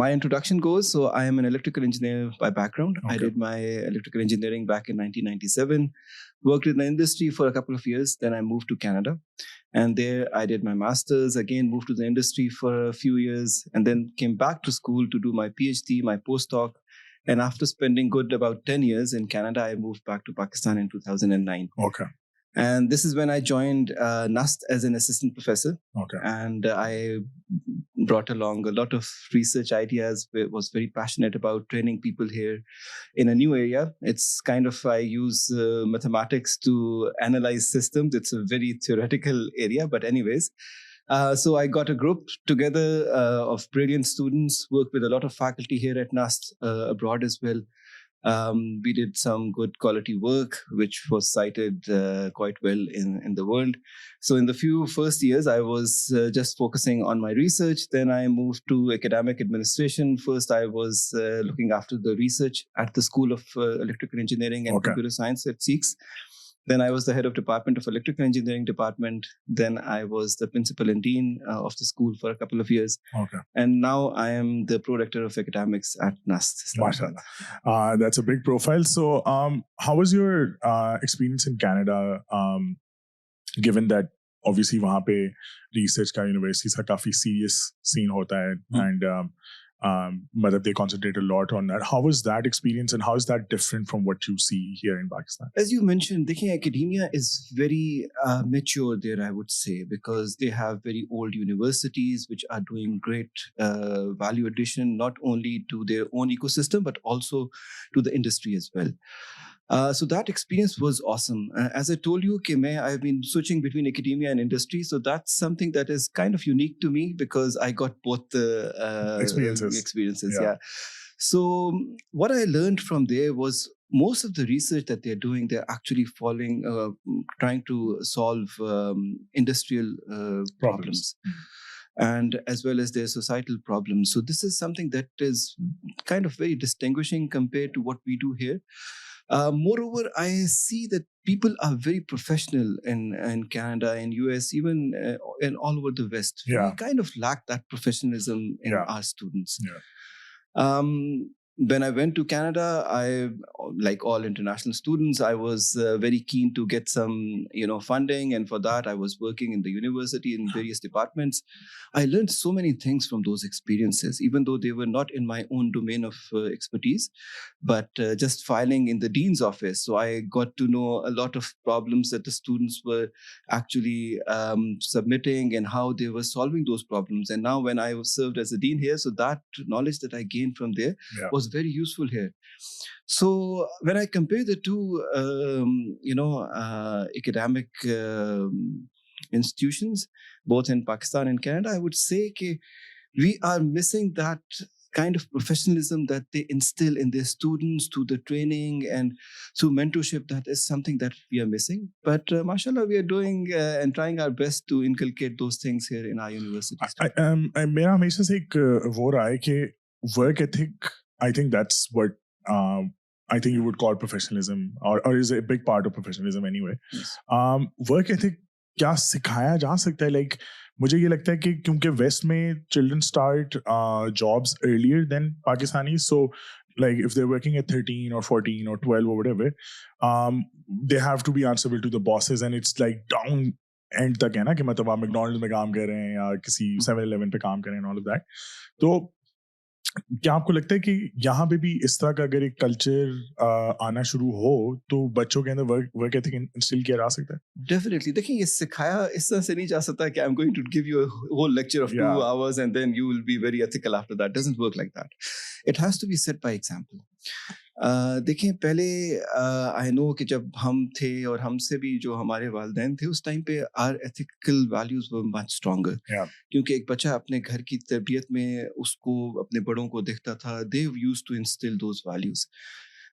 my introduction goes, so I am an electrical engineer by background. Okay. I did my electrical engineering back in 1997, worked in the industry for a couple of years. Then I moved to Canada. And there I did my master's, again moved to the industry for a few years, and then came back to school to do my Ph.D., my postdoc. And after spending good about 10 years in Canada, I moved back to Pakistan in 2009. Okay. And this is when I joined Nust as an assistant professor. Okay. And I brought along a lot of research ideas, was very passionate about training people here in a new area. It's kind of, I use mathematics to analyze systems. It's a very theoretical area, but anyways. So I got a group together of brilliant students, worked with a lot of faculty here at Nust, abroad as well. We did some good quality work, which was cited quite well in the world. So in the few first years, I was just focusing on my research. Then I moved to academic administration. First, I was looking after the research at the School of Electrical Engineering and Computer Science at SEECS. Then I was the head of Department of Electrical Engineering Department. Then I was the Principal and Dean of the school for a couple of years. Okay. And now I am the Pro-Rector of Academics at Nust. MashaAllah. That's a big profile. So how was your experience in Canada, given that obviously वहाँ पे research का university का काफी serious scene होता है, and they concentrate a lot on that. How was that experience, and how is that different from what you see here in Pakistan? As you mentioned, academia is very mature there, I would say, because they have very old universities which are doing great value addition, not only to their own ecosystem, but also to the industry as well. So that experience was awesome. As I told you, I've been switching between academia and industry. So that's something that is kind of unique to me, because I got both the experiences. Yeah. So what I learned from there was most of the research that they're doing, they're actually trying to solve industrial problems. And as well as their societal problems. So this is something that is kind of very distinguishing compared to what we do here. Moreover, I see that people are very professional in Canada, in US, even in all over the West. Yeah. We kind of lack that professionalism in our students. Yeah. When I went to Canada, like all international students, I was very keen to get some, funding. And for that, I was working in the university in various departments. I learned so many things from those experiences, even though they were not in my own domain of expertise, but just filing in the dean's office. So I got to know a lot of problems that the students were actually submitting and how they were solving those problems. And now when I was served as a dean here, so that knowledge that I gained from there was very useful here. So when I compare the two, academic institutions, both in Pakistan and Canada, I would say that we are missing that kind of professionalism that they instill in their students through the training and through mentorship. That is something that we are missing. But mashallah, we are doing and trying our best to inculcate those things here in our universities. मेरा हमेशा से एक वो रहा है कि work ethic, I think that's what I think you would call professionalism, or is a big part of professionalism anyway. Yes. Work ethic क्या सिखाया जा सकता है? Like मुझे ये लगता है कि क्योंकि वेस्ट में children start jobs earlier than Pakistanis, so like if they're working at 13 or 14 or 12 or whatever, they have to be answerable to the bosses, and it's like down end तक है ना कि मतलब आप मैकडॉनल्ड्स में काम कर रहे हैं या किसी 7-Eleven पे काम कर रहे हैं and all of that. तो क्या आपको लगता है कि यहाँ पे भी इस तरह का अगर एक कल्चर आना शुरू हो तो बच्चों के अंदर वर्क एथिक इंस्टिल किया जा सकता है? डेफिनेटली. देखिए, ये सिखाया इस तरह से नहीं जा सकता कि I am going to give you a whole lecture of 2 hours and then you will be very ethical after that. Doesn't work like that. It has to be set by example. देखिए, पहले I know कि जब हम थे और हमसे भी जो हमारे वालिदैन थे, उस टाइम पे our ethical values were much stronger. क्योंकि एक बच्चा अपने घर की तरबियत में उसको अपने बड़ों को देखता था. They used to instil those values.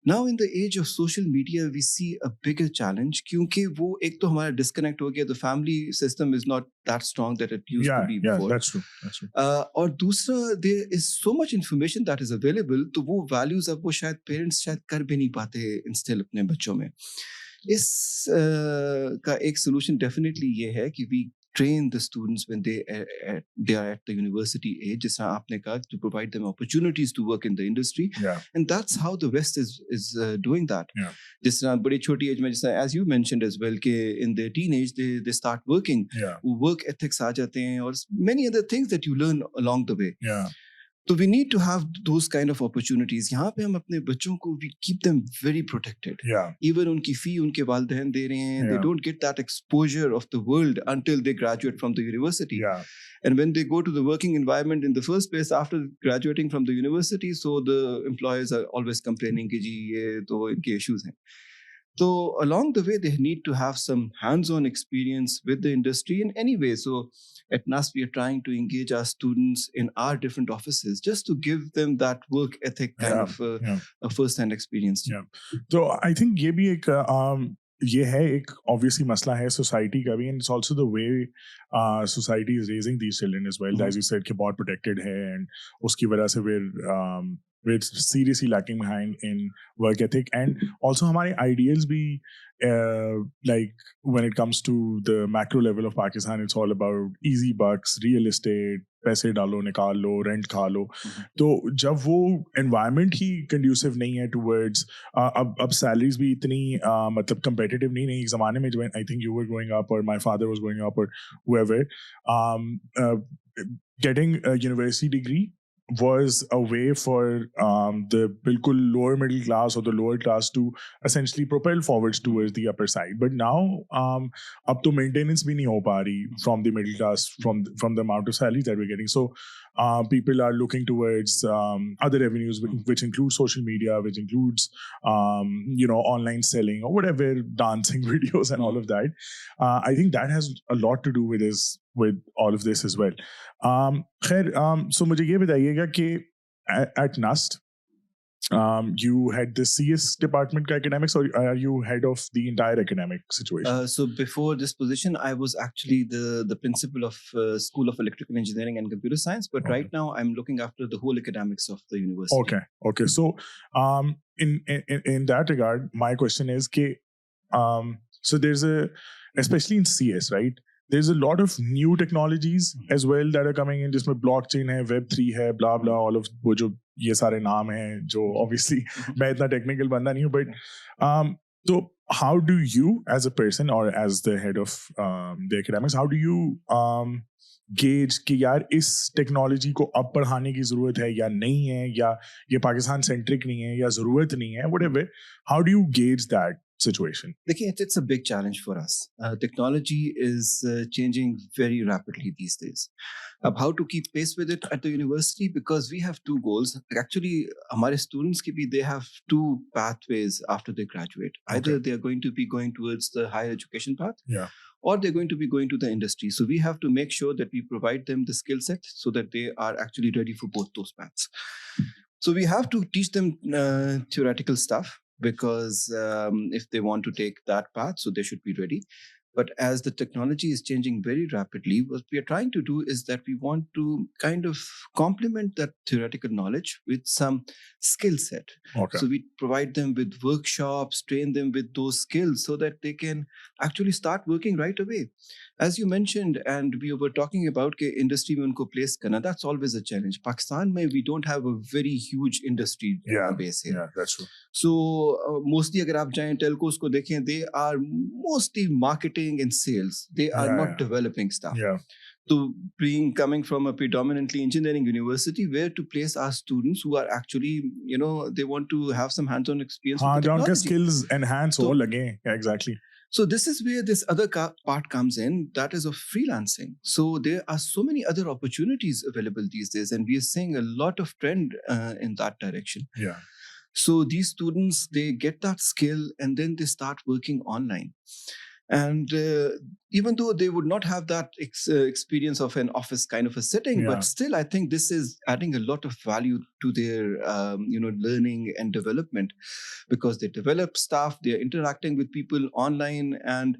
Now in the age of social media, we see a bigger challenge क्योंकि वो एक तो हमारा disconnect हो गया. The family system is not that strong that it used to be before. That's true. That's true. और दूसरा, there is so much information that is available, तो वो values अब वो शायद parents शायद कर भी नहीं पाते instill अपने बच्चों में. इस का एक solution definitely ये है कि we train the students when they are at the university age, जिस तरह आपने कहा, to provide them opportunities to work in the industry. Yeah. And that's how the West is doing that. Yeah. जिस तरह बड़ी छोटी एज में, जिस तरह as you mentioned as well, कि in their teenage they start working. Yeah. Work ethics आ जाते हैं, और many other things that you learn along the way. Yeah. So we need to have those kind of opportunities. यहाँ पे हम अपने बच्चों को, we keep them very protected. Yeah. Even उनकी fee उनके वालिदैन दे रहे हैं. Yeah. They don't get that exposure of the world until they graduate from the university. Yeah. And when they go to the working environment in the first place after graduating from the university, so the employers are always complaining कि जी ये तो इनके issues हैं. So along the way, they need to have some hands-on experience with the industry in any way. So at Nust, we are trying to engage our students in our different offices just to give them that work ethic kind of a first-hand experience. Yeah. So I think ये भी एक ये है एक obviously मसला है society का भी, and it's also the way society is raising these children as well. Mm-hmm. As you said, कि बहुत protected है, and उसकी वजह से we're seriously lacking behind in work ethic, and also हमारे ideals भी like when it comes to the macro level of Pakistan, it's all about easy bucks, real estate, पैसे डालो निकाल लो, रेंट खा लो. तो जब वो environment ही conducive नहीं है towards अब salaries भी इतनी मतलब competitive नहीं एक ज़माने में, when I think you were growing up or my father was growing up or whoever, getting a university degree was a way for the bilkul lower middle class or the lower class to essentially propel forwards towards the upper side. But now up to maintenance bhi nahi ho pa rahi from the middle class, from the amount of salaries that we're getting. So people are looking towards other avenues, which include social media, which includes online selling or whatever, dancing videos and all of that. I think that has a lot to do with all of this as well. खैर, so मुझे ये बताइएगा कि at Nust, you had the CS department का academics, or are you head of the entire academic situation? So before this position, I was actually the principal of School of Electrical Engineering and Computer Science, but right now I'm looking after the whole academics of the university. Okay. So in that regard, my question is कि so there's especially in CS, right? There's a lot of new technologies as well that are coming in, जिसमें blockchain है, Web3 है, blah blah, all of वो जो ये सारे नाम हैं, जो obviously मैं इतना technical बंदा नहीं हूँ, but so how do you as a person or as the head of the academics, how do you gauge कि यार इस technology को अब पढ़ाने की ज़रूरत है या नहीं है, या ये पाकिस्तान centric नहीं है या ज़रूरत नहीं है, whatever, how do you gauge that situation? देखिए, it's a big challenge for us. Technology is changing very rapidly these days. How to keep pace with it at the university? Because we have two goals. Actually, हमारे students की भी, they have two pathways after they graduate. Either they are going to be going towards the higher education path, or they're going to be going to the industry. So we have to make sure that we provide them the skill set so that they are actually ready for both those paths. So we have to teach them theoretical stuff, because if they want to take that path, so they should be ready. But as the technology is changing very rapidly, what we are trying to do is that we want to kind of complement that theoretical knowledge with some skill set. So we provide them with workshops, train them with those skills so that they can actually start working right away. As you mentioned, and we were talking about के industry में उनको place करना, that's always a challenge. Pakistan में we don't have a very huge industry base here. Yeah, that's true. So mostly अगर आप जाएं telcos को देखें, they are mostly marketing and sales. They are not developing stuff. So coming from a predominantly engineering university, where to place our students who are actually, they want to have some hands-on experience with the technology. Skills enhance हो लगे. Yeah, exactly. So this is where this other part comes in, that is of freelancing. So there are so many other opportunities available these days, and we are seeing a lot of trend in that direction. Yeah. So these students, they get that skill and then they start working online. And even though they would not have that experience of an office kind of a setting, but still, I think this is adding a lot of value to their, learning and development, because they develop stuff, they're interacting with people online, and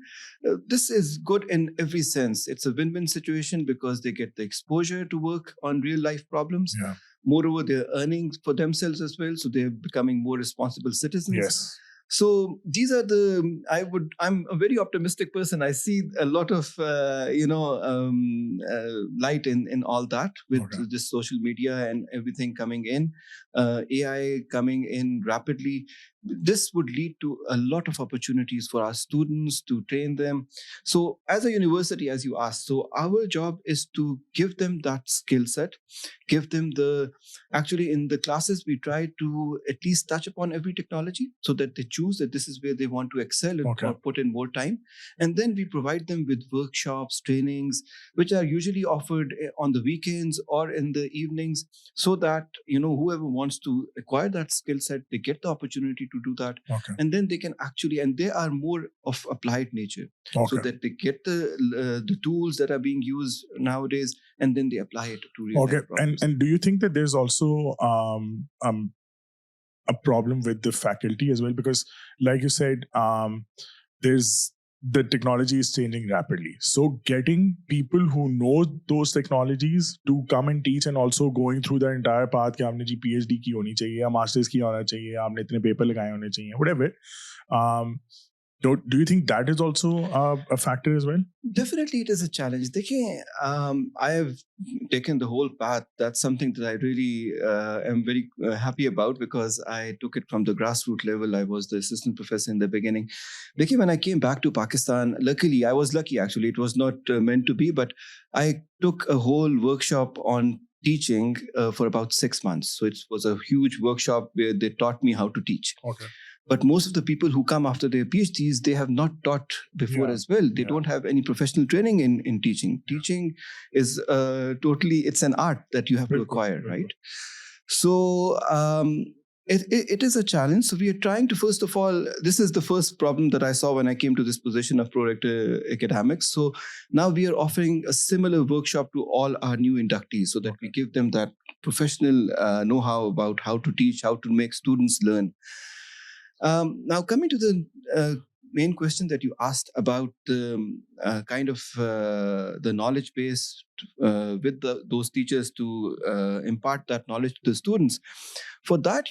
this is good in every sense. It's a win-win situation because they get the exposure to work on real-life problems. Moreover, they're earning for themselves as well, so they're becoming more responsible citizens. So these are I'm a very optimistic person. I see a lot of light in all that with this social media and everything coming in, AI coming in rapidly. This would lead to a lot of opportunities for our students to train them. So as a university, as you asked, so our job is to give them that skill set, give them actually in the classes, we try to at least touch upon every technology so that they choose that this is where they want to excel or put in more time. And then we provide them with workshops, trainings, which are usually offered on the weekends or in the evenings, so that, whoever wants to acquire that skill set, they get the opportunity to do that. And then they can actually, and they are more of applied nature, so that they get the tools that are being used nowadays, and then they apply it to real life problems. And do you think that there's also a problem with the faculty as well? Because like you said, the technology is changing rapidly. So getting people who know those technologies to come and teach, and also going through the entire path कि आपने जी PhD की होनी चाहिए या masters की होना चाहिए, आपने इतने पेपर लगाए होने चाहिए, whatever. Do you think that is also a factor as well? Definitely, it is a challenge. I have taken the whole path. That's something that I really am very happy about, because I took it from the grassroots level. I was the assistant professor in the beginning. When I came back to Pakistan, I was lucky actually. It was not meant to be, but I took a whole workshop on teaching for about 6 months. So it was a huge workshop where they taught me how to teach. But most of the people who come after their PhDs, they have not taught before as well. They don't have any professional training in teaching. Teaching is it's an art that you have to acquire, right? So it is a challenge. So we are trying to, first of all, this is the first problem that I saw when I came to this position of Pro-Rector Academics. So now we are offering a similar workshop to all our new inductees, so that we give them that professional know-how about how to teach, how to make students learn. Now, coming to the main question that you asked about the the knowledge base with those teachers to impart that knowledge to the students. For that,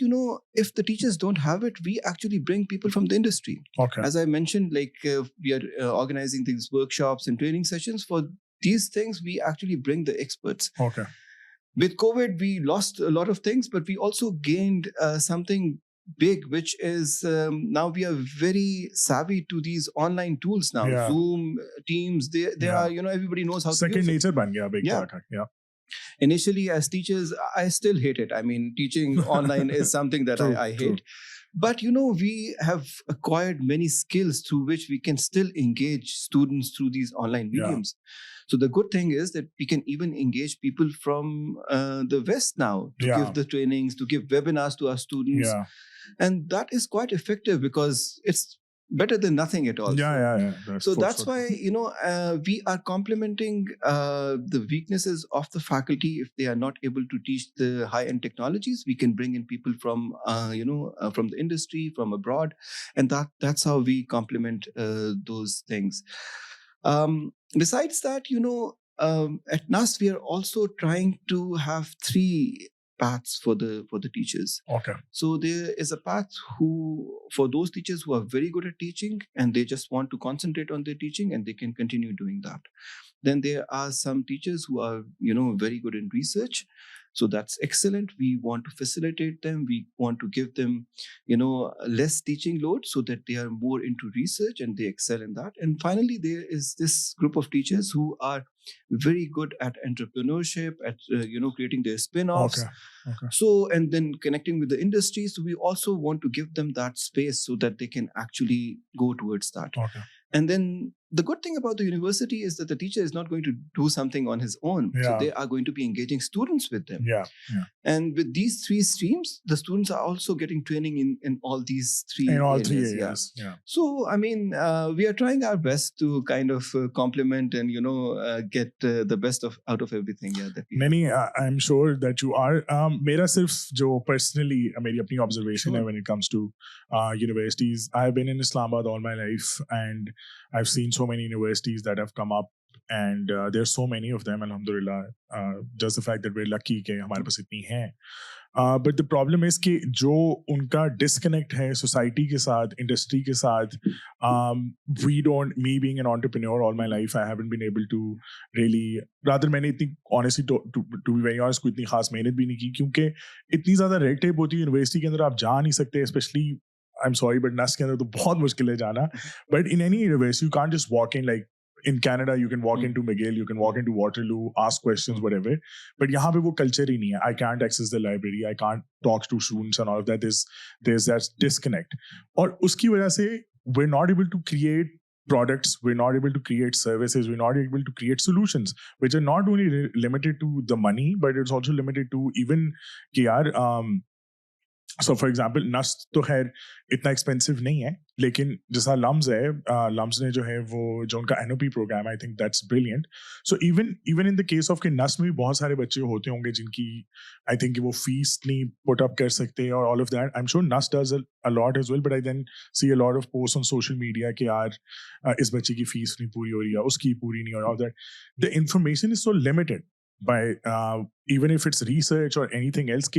if the teachers don't have it, we actually bring people from the industry. As I mentioned, we are organizing these workshops and training sessions. For these things, we actually bring the experts. With COVID, we lost a lot of things, but we also gained something big, which is now we are very savvy to these online tools now. Zoom, Teams, they are, everybody knows how to use it. Second nature ban gaya big part. Initially, as teachers, I still hate it. I mean, teaching online is something that I hate. But, we have acquired many skills through which we can still engage students through these online mediums. So the good thing is that we can even engage people from the West now to give the trainings, to give webinars to our students. And that is quite effective, because it's better than nothing at all. So that's why, we are complementing the weaknesses of the faculty. If they are not able to teach the high-end technologies, we can bring in people from, from the industry, from abroad. And that's how we complement those things. Besides that, at Nust, we are also trying to have 3 paths for the teachers. So there is a path for those teachers who are very good at teaching and they just want to concentrate on their teaching, and they can continue doing that. Then there are some teachers who are, very good in research. So that's excellent. We want to facilitate them. We want to give them, less teaching load, so that they are more into research and they excel in that. And finally, there is this group of teachers who are very good at entrepreneurship, at creating their spin-offs. So, and then connecting with the industry. So we also want to give them that space so that they can actually go towards that. And then the good thing about the university is that the teacher is not going to do something on his own. So they are going to be engaging students with them. And with these 3 streams, the students are also getting training in all these 3 areas. So, I mean, we are trying our best to kind of complement and, get the best out of everything. Many, I'm sure that you are. Mera sirf jo personally, meri apni observation hai when it comes to universities. I've been in Islamabad all my life, and I've seen so many universities that have come up, and there's so many of them, alhamdulillah. Just the fact that we're lucky that hamare paas itni hain. But the problem is कि जो उनका disconnect है society के साथ, industry के साथ, we don't, me being an entrepreneur all my life, I haven't been able to really, rather मैंने इतनी honestly to be very honest कोई इतनी खास मेहनत भी नहीं की, क्योंकि इतनी ज़्यादा रेड टेप होती है यूनिवर्सिटी के अंदर, आप जा नहीं सकते, specially I am sorry but NUST के अंदर तो बहुत मुश्किल है जाना, but in any university you can't just walk in, like in Canada, you can walk into McGill, you can walk into Waterloo, ask questions, whatever. But यहाँ पे वो culture ही नहीं है. I can't access the library. I can't talk to students and all of that. There's that disconnect. और उसकी वजह से we're not able to create products, we're not able to create services, we're not able to create solutions, which are not only limited to the money, but it's also limited to even कि यार so for example Nernst तो खैर इतना expensive नहीं है, लेकिन जैसा lumps है, लम्स ने जो है वो जो उनका एनओपी प्रोग्राम है, I think that's brilliant. So even in the case of कि नस्ट में भी बहुत सारे बच्चे होते होंगे जिनकी आई थिंक वो फीस नहीं पुट अप कर सकते और all of that. I am sure NUST does a lot as well, but I then see a lot of post on social media कि यार इस बच्चे की फीस नहीं पूरी हो रही है, उसकी पूरी नहीं हो रही, all that. The information is so limited by even if it's research or anything else,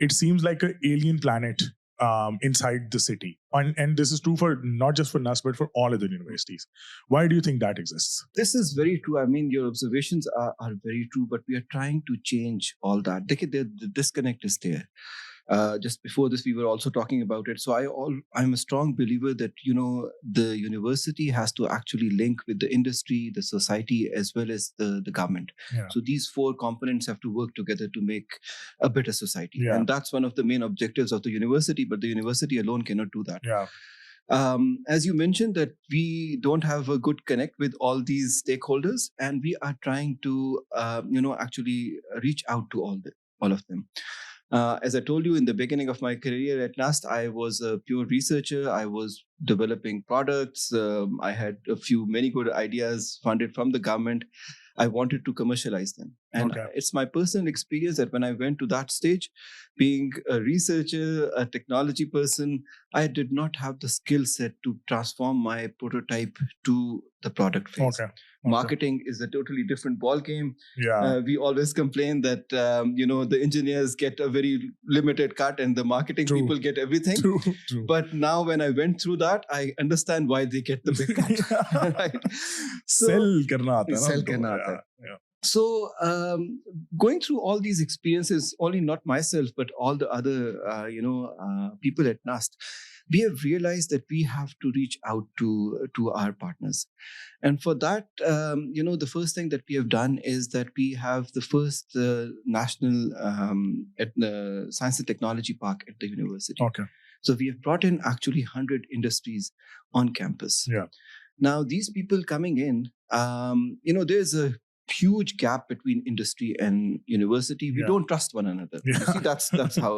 it seems like an alien planet inside the city, and this is true for not just for NUS but for all other universities. Why do you think that exists? This is very true. I mean, your observations are very true, but we are trying to change all that. The disconnect is there. Just before this, we were also talking about it. So I'm a strong believer that the university has to actually link with the industry, the society, as well as the government. Yeah. So these four components have to work together to make a better society, Yeah. and that's one of the main objectives of the university. But the university alone cannot do that. Yeah. As you mentioned, that we don't have a good connect with all these stakeholders, and we are trying to actually reach out to all of them. As I told you in the beginning of my career at Nust, I was a pure researcher. I was developing products. I had many good ideas funded from the government. I wanted to commercialize them. And it's my personal experience that when I went to that stage, being a researcher, a technology person, I did not have the skill set to transform my prototype to the product phase. Marketing is a totally different ball game. Yeah. We always complain that the engineers get a very limited cut and the marketing True. people get everything. True. But now when I went through that, I understand why they get the big cut. Right? So, sell karna aata hai na sell unko. karna aata hai. Yeah. So going through all these experiences, only not myself but all the other people at Nust, we have realized that we have to reach out to our partners. And for that, the first thing that we have done is that we have the first national science and technology park at the university. Okay. So we have brought in actually 100 industries on campus. Yeah. Now these people coming in, there's a huge gap between industry and university. We don't trust one another. Yeah. You see, that's how.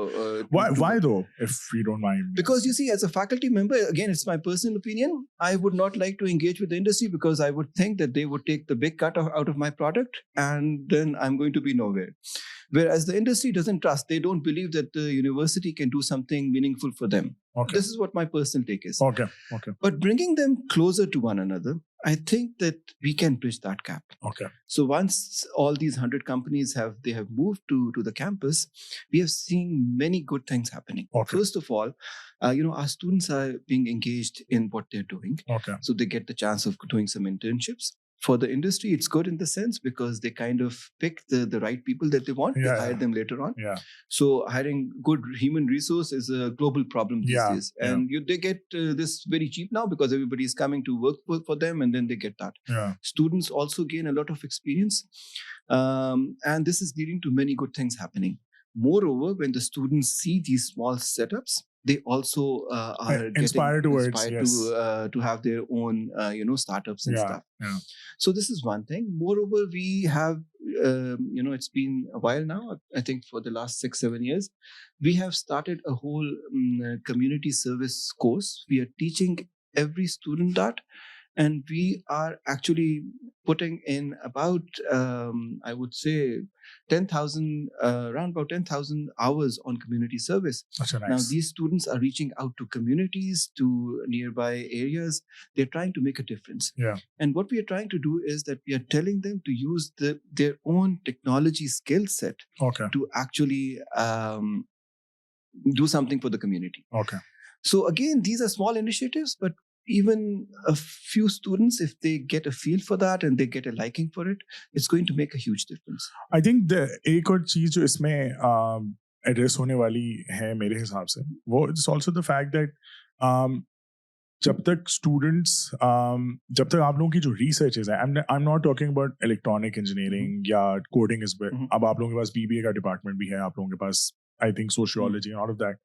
Why though, if you don't mind? Because you see, as a faculty member, again, it's my personal opinion, I would not like to engage with the industry because I would think that they would take the big cut out of my product, and then I'm going to be nowhere. Whereas the industry doesn't trust. They don't believe that the university can do something meaningful for them. Okay. This is what my personal take is. Okay. But bringing them closer to one another, I think that we can bridge that gap. Okay. So once all these 100 companies have moved to the campus, we have seen many good things happening. Okay. First of all, our students are being engaged in what they're doing. Okay. So they get the chance of doing some internships. For the industry, it's good in the sense because they kind of pick the right people that they want. They hire them later on. Yeah. So hiring good human resource is a global problem these days. And they get this very cheap now because everybody is coming to work for them, and then they get that. Yeah. Students also gain a lot of experience. And this is leading to many good things happening. Moreover, when the students see these small setups, they also are inspired to have their own startups and stuff. Yeah. So this is one thing. Moreover, we have it's been a while now, I think for the last 6-7 years, we have started a whole community service course. We are teaching every student that, and we are actually putting in about I would say 10,000 around about 10,000 hours on community service. That's nice. Now these students are reaching out to communities, to nearby areas. They're trying to make a difference. Yeah. And what we are trying to do is that we are telling them to use their own technology skill set Okay. to actually do something for the community. Okay. So again, these are small initiatives, but even a few students, if they get a feel for that and they get a liking for it, it's going to make a huge difference. I think the एक और चीज जो इसमें address होने वाली है मेरे हिसाब से वो it's also the fact that जब तक स्टूडेंट्स जब तक आप लोगों की जो रिसर्चेज है I am not talking about electronic engineering या कोडिंग इज अब आप लोगों के पास बीबीए का डिपार्टमेंट भी है, आप लोगों के पास I think sociology and all of that,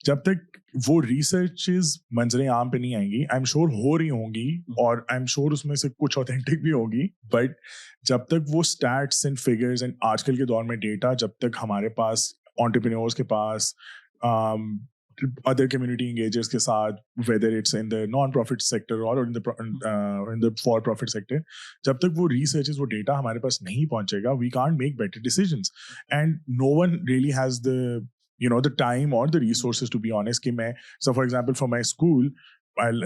जब तक वो रिसर्चेज मंजरे आम पे नहीं आएंगी, आई एम श्योर हो रही होंगी और आई एम श्योर उसमें से कुछ ऑथेंटिक भी होगी, बट जब तक वो स्टैट्स एंड फिगर्स एंड आजकल के दौर में डेटा जब तक हमारे पास एंटरप्रेन्योर्स के पास other community engagers के साथ, whether it's in the non-profit sector or in the for-profit sector, जब तक वो researches, वो data हमारे पास नहीं पहुंचेगा, we can't make better decisions. And no one really has the time or the resources, to be honest. कि मैं, so for example, for my school,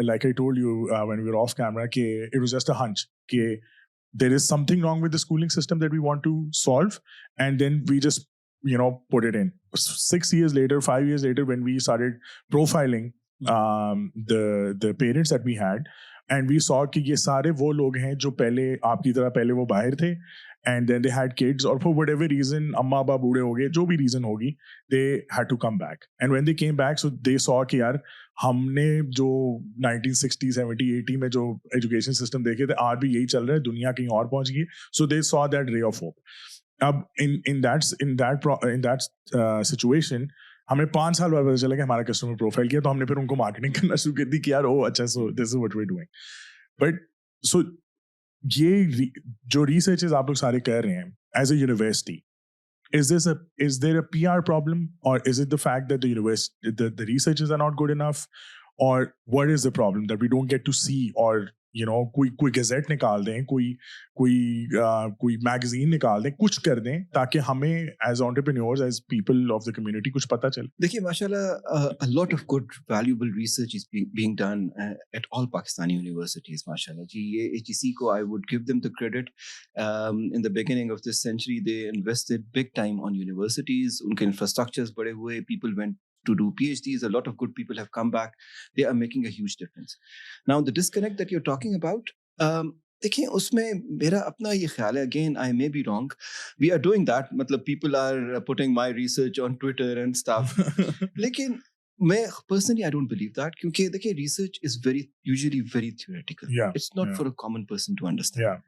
like I told you when we were off camera, it was just a hunch. There is something wrong with the schooling system that we want to solve, and then we just put it in. 6 years later, 5 years later, when we started profiling the parents that we had, and we saw कि ये सारे वो लोग हैं जो पहले आपकी तरह पहले वो बाहर थे, and then they had kids, or for whatever reason अम्मा अब्बा बूढ़े हो गए, जो भी reason होगी, they had to come back. And when they came back, so they saw कि यार हमने जो 1960, 70, 80 में जो education system देखे थे, आज भी यही चल रहा है, दुनिया कहीं और पहुंच गई. So they saw that ray of hope. अब in that situation हमें 5 साल बाद पता चला कि हमारा कस्टमर प्रोफाइल किया, तो हमने फिर उनको मार्केटिंग करना शुरू कर दी कि यार अच्छा, so this is what we are doing. But so ये जो रिसर्चेस आप लोग सारे कर रहे हैं as a university, is there a PR problem, or is it the fact that the university the researchers are not good enough, or what is the problem that we don't get to see, or कोई गazette निकाल दें, कोई magazine निकाल दें, कुछ कर दें ताकि हमें as entrepreneurs, as people of the community कुछ पता चले. देखिए माशाल्लाह, a lot of good valuable research is being done at all Pakistani universities. माशाल्लाह जी, ये HEC को I would give them the credit. In the beginning of this century they invested big time on universities. उनके infrastructures बड़े हुए, people went to do PhDs, a lot of good people have come back. They are making a huge difference. Now the disconnect that you're talking about, देखिए उसमें मेरा अपना ये ख्याल है, again I may be wrong, we are doing that, मतलब people are putting my research on Twitter and stuff. लेकिन मैं personally I don't believe that, क्योंकि देखिए research is usually very theoretical. Yeah, it's not for a common person to understand. Yeah.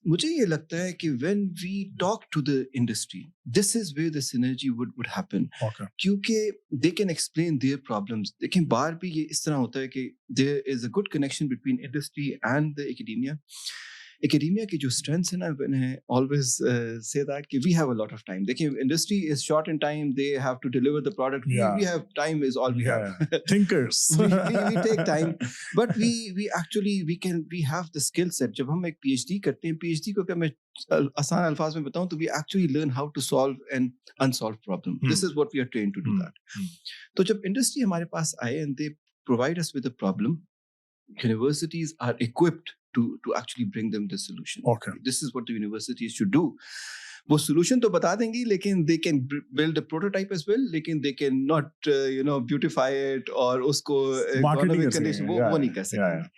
मुझे ये लगता है कि when we talk to the industry, this is where the synergy would happen. Okay. क्योंकि they can explain their problems. लेकिन बाहर भी ये इस तरह होता है कि there is a good connection between industry and the academia. Academia की जो strengths है ना, when I always say that कि we have a lot of time. देखिए industry is short in time, they have to deliver the product. Yeah. We have time is all we have. Thinkers. we take time, but we actually we have the skill set. जब हम एक PhD करते हैं, PhD को अगर मैं आसान अल्फाज में बताऊं, तो we actually learn how to solve an unsolved problem. This is what we are trained to do that. तो जब industry हमारे पास आए and they provide us with a problem, universities are equipped to actually bring them the solution. Okay. This is what the universities should do. वो solution तो बता देंगी, लेकिन they can build a prototype as well, लेकिन they can not beautify it और उसको economic condition वो नहीं कर सकेंगे.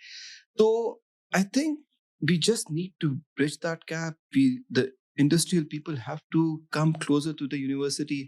तो I think we just need to bridge that gap. The industrial people have to come closer to the university.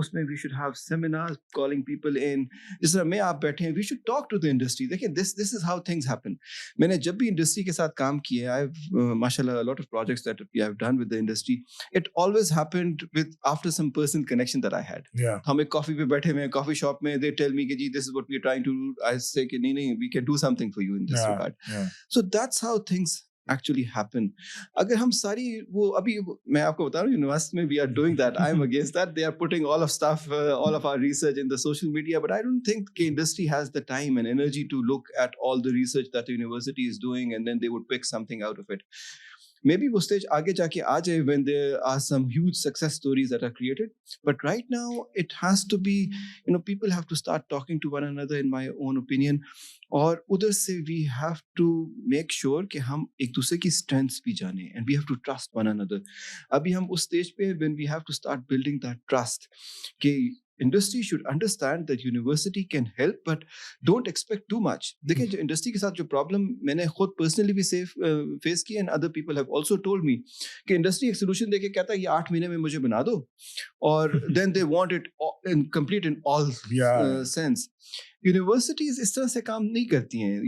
उसमें we should have seminars, calling people in. जिस तरह मैं आप बैठे हैं, we should talk to the industry. देखिए, this is how things happen. मैंने जब भी industry के साथ काम किया, I've mashallah a lot of projects that we have done with the industry. It always happened after some personal connection that I had. Yeah. हम एक coffee पे बैठे हैं, coffee shop में, they tell me कि जी this is what we are trying to do. I say कि नहीं, we can do something for you in this regard. Yeah. So that's how things actually happen. अगर हम सारी वो अभी मैं आपको बता रहा हूँ, यूनिवर्सिटी में we are doing that. I'm against that. They are putting all of stuff, all of our research in the social media, but I don't think the industry has the time and energy to look at all the research that the university is doing, and then they would pick something out of it. Maybe वो stage आगे जाके आ जाए when there are some huge success stories that are created. But right now, it has to be, people have to start talking to one another, in my own opinion. और उधर से we have to make sure कि हम एक दूसरे की strengths भी जाने, and we have to trust one another. अभी हम उस stage पे when we have to start building that trust कि industry should understand that university can help, but don't expect too much. देखिए जो industry के साथ जो problem मैंने खुद personally भी face की, and other people have also told me कि industry एक solution देके कहता है ये 8 महीने में मुझे बना दो, और then they want it in complete in all sense. Universities इस तरह से काम नहीं करती हैं.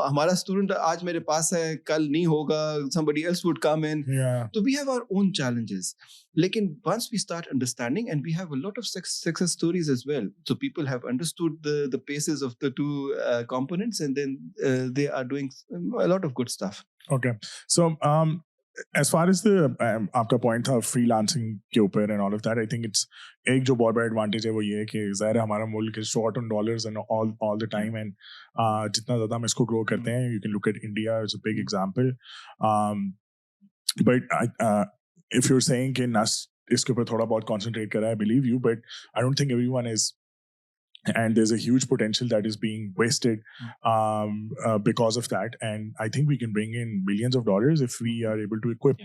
हमारा स्टूडेंट आज मेरे पास है, कल नहीं होगा, somebody else would come in. So we have our own challenges. लेकिन once we start understanding, and we have a lot of success stories as well. So people have understood the paces of the two components, and then they are doing a lot of good stuff. Okay. So as far as the आपका point था freelancing के ऊपर and all of that, I think it's एक जो बहुत बड़ा advantage है वो ये है कि ज़ाहिर है हमारा मुल्क is short on dollars and all the time, and जितना ज़्यादा हम इसको grow करते हैं, you can look at India as a big example. But if you're saying कि Nust इसके ऊपर थोड़ा बहुत concentrate कर रहा है, I believe you, but I don't think everyone is. And there's a huge potential that is being wasted because of that. And I think we can bring in millions of dollars if we are able to equip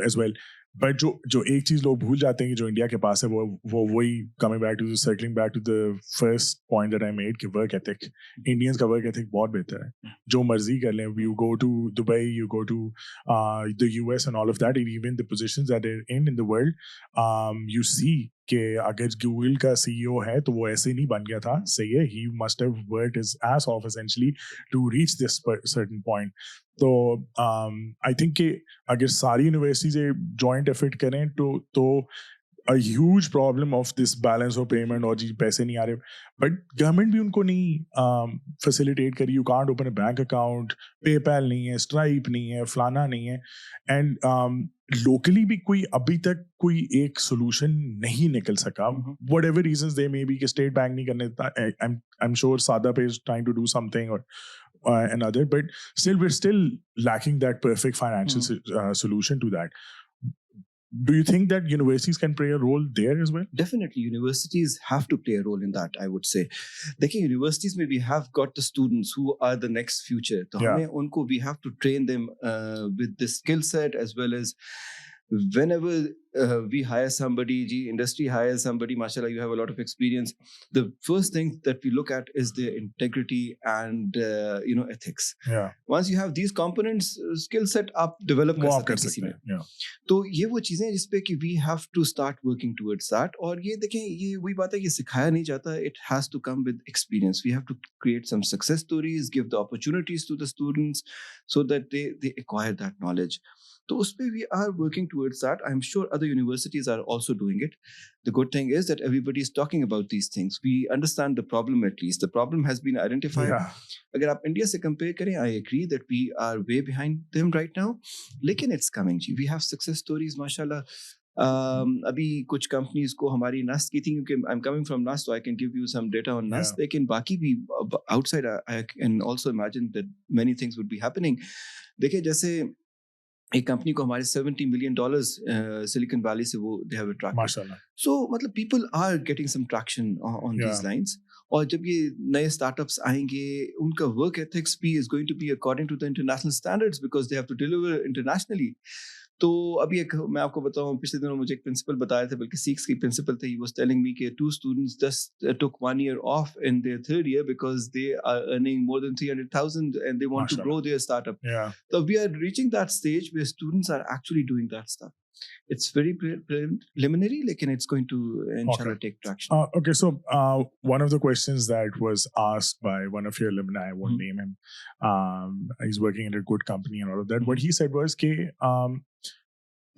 as well. But जो एक चीज लोग भूल जाते हैं कि जो India के पास है वो वही circling back to the first point that I made कि work ethic. Indians का work ethic बहुत बेहतर है. जो मर्जी कर लें, you go to Dubai, you go to the US and all of that, and even the positions that they're in the world, you see कि अगर गूगल का CEO है तो वो ऐसे नहीं बन गया था. सही है, he must have worked his ass off essentially to reach this certain point. तो आई थिंक कि अगर सारी यूनिवर्सिटीज जॉइंट एफर्ट करें तो a huge problem of this balance of payment और जी पैसे नहीं आ रहे, but government भी उनको नहीं facilitate करी. You can't open a bank account, PayPal नहीं है, Stripe नहीं है, फलाना नहीं है, and locally भी कोई अभी तक कोई एक solution नहीं निकल सका. Whatever reasons they may be कि state bank नहीं करने देता. I'm sure Sadap is trying to do something or another, but still we're still lacking that perfect financial solution to that. Do you think that universities can play a role there as well? Definitely, universities have to play a role in that, I would say. देखिए, universities में we have got the students who are the next future. तो हमें उनको, we have to train them with this skill set, as well as whenever we hire somebody, industry hires somebody, mashallah, you have a lot of experience. The first thing that we look at is their integrity and ethics. Once you have these components, skill set up, develop कर सकते हैं किसी में. तो ये वो चीजें हैं जिसपे कि we have to start working towards that. और ये देखें, ये वही बात है कि सिखाया नहीं जाता. It has to come with experience. We have to create some success stories, give the opportunities to the students so that they acquire that knowledge. So we are working towards that. I'm sure other universities are also doing it. The good thing is that everybody is talking about these things. We understand the problem, at least. The problem has been identified. Agar aap India se compare kare, I agree that we are way behind them right now. Lekin it's coming. We have success stories, mashallah. अभी कुछ companies को हमारी Nernst की थी, क्योंकि I am coming from NUST, so I can give you some data on NUST. लेकिन बाकी भी outside I can also imagine that many things would be happening. देखिए, जैसे एक कंपनी को हमारे $70 million सिलिकॉन वैली से वो दे हैव अट्रैक्टेड. सो मतलब people are getting some traction on these lines. और जब ये नए स्टार्टअप्स आएंगे, उनका वर्क एथिक्स भी is going to be according to the international standards, because they have to deliver internationally. तो अभी एक मैं आपको बताऊं, पिछले दिनों मुझे एक प्रिंसिपल बताया था, बल्कि SEECS की प्रिंसिपल थे. ही वाज टेलिंग मी कि 2 students just took 1 year off in their 3rd year because they are earning more than 300,000 and they want to grow their startup. So we are reaching that stage where students are actually doing that stuff. It's very preliminary, lekin it's going to inshallah take traction. Okay, so one of the questions that was asked by one of your alumni, I won't name him, he's working at a good company and all of that. What he said was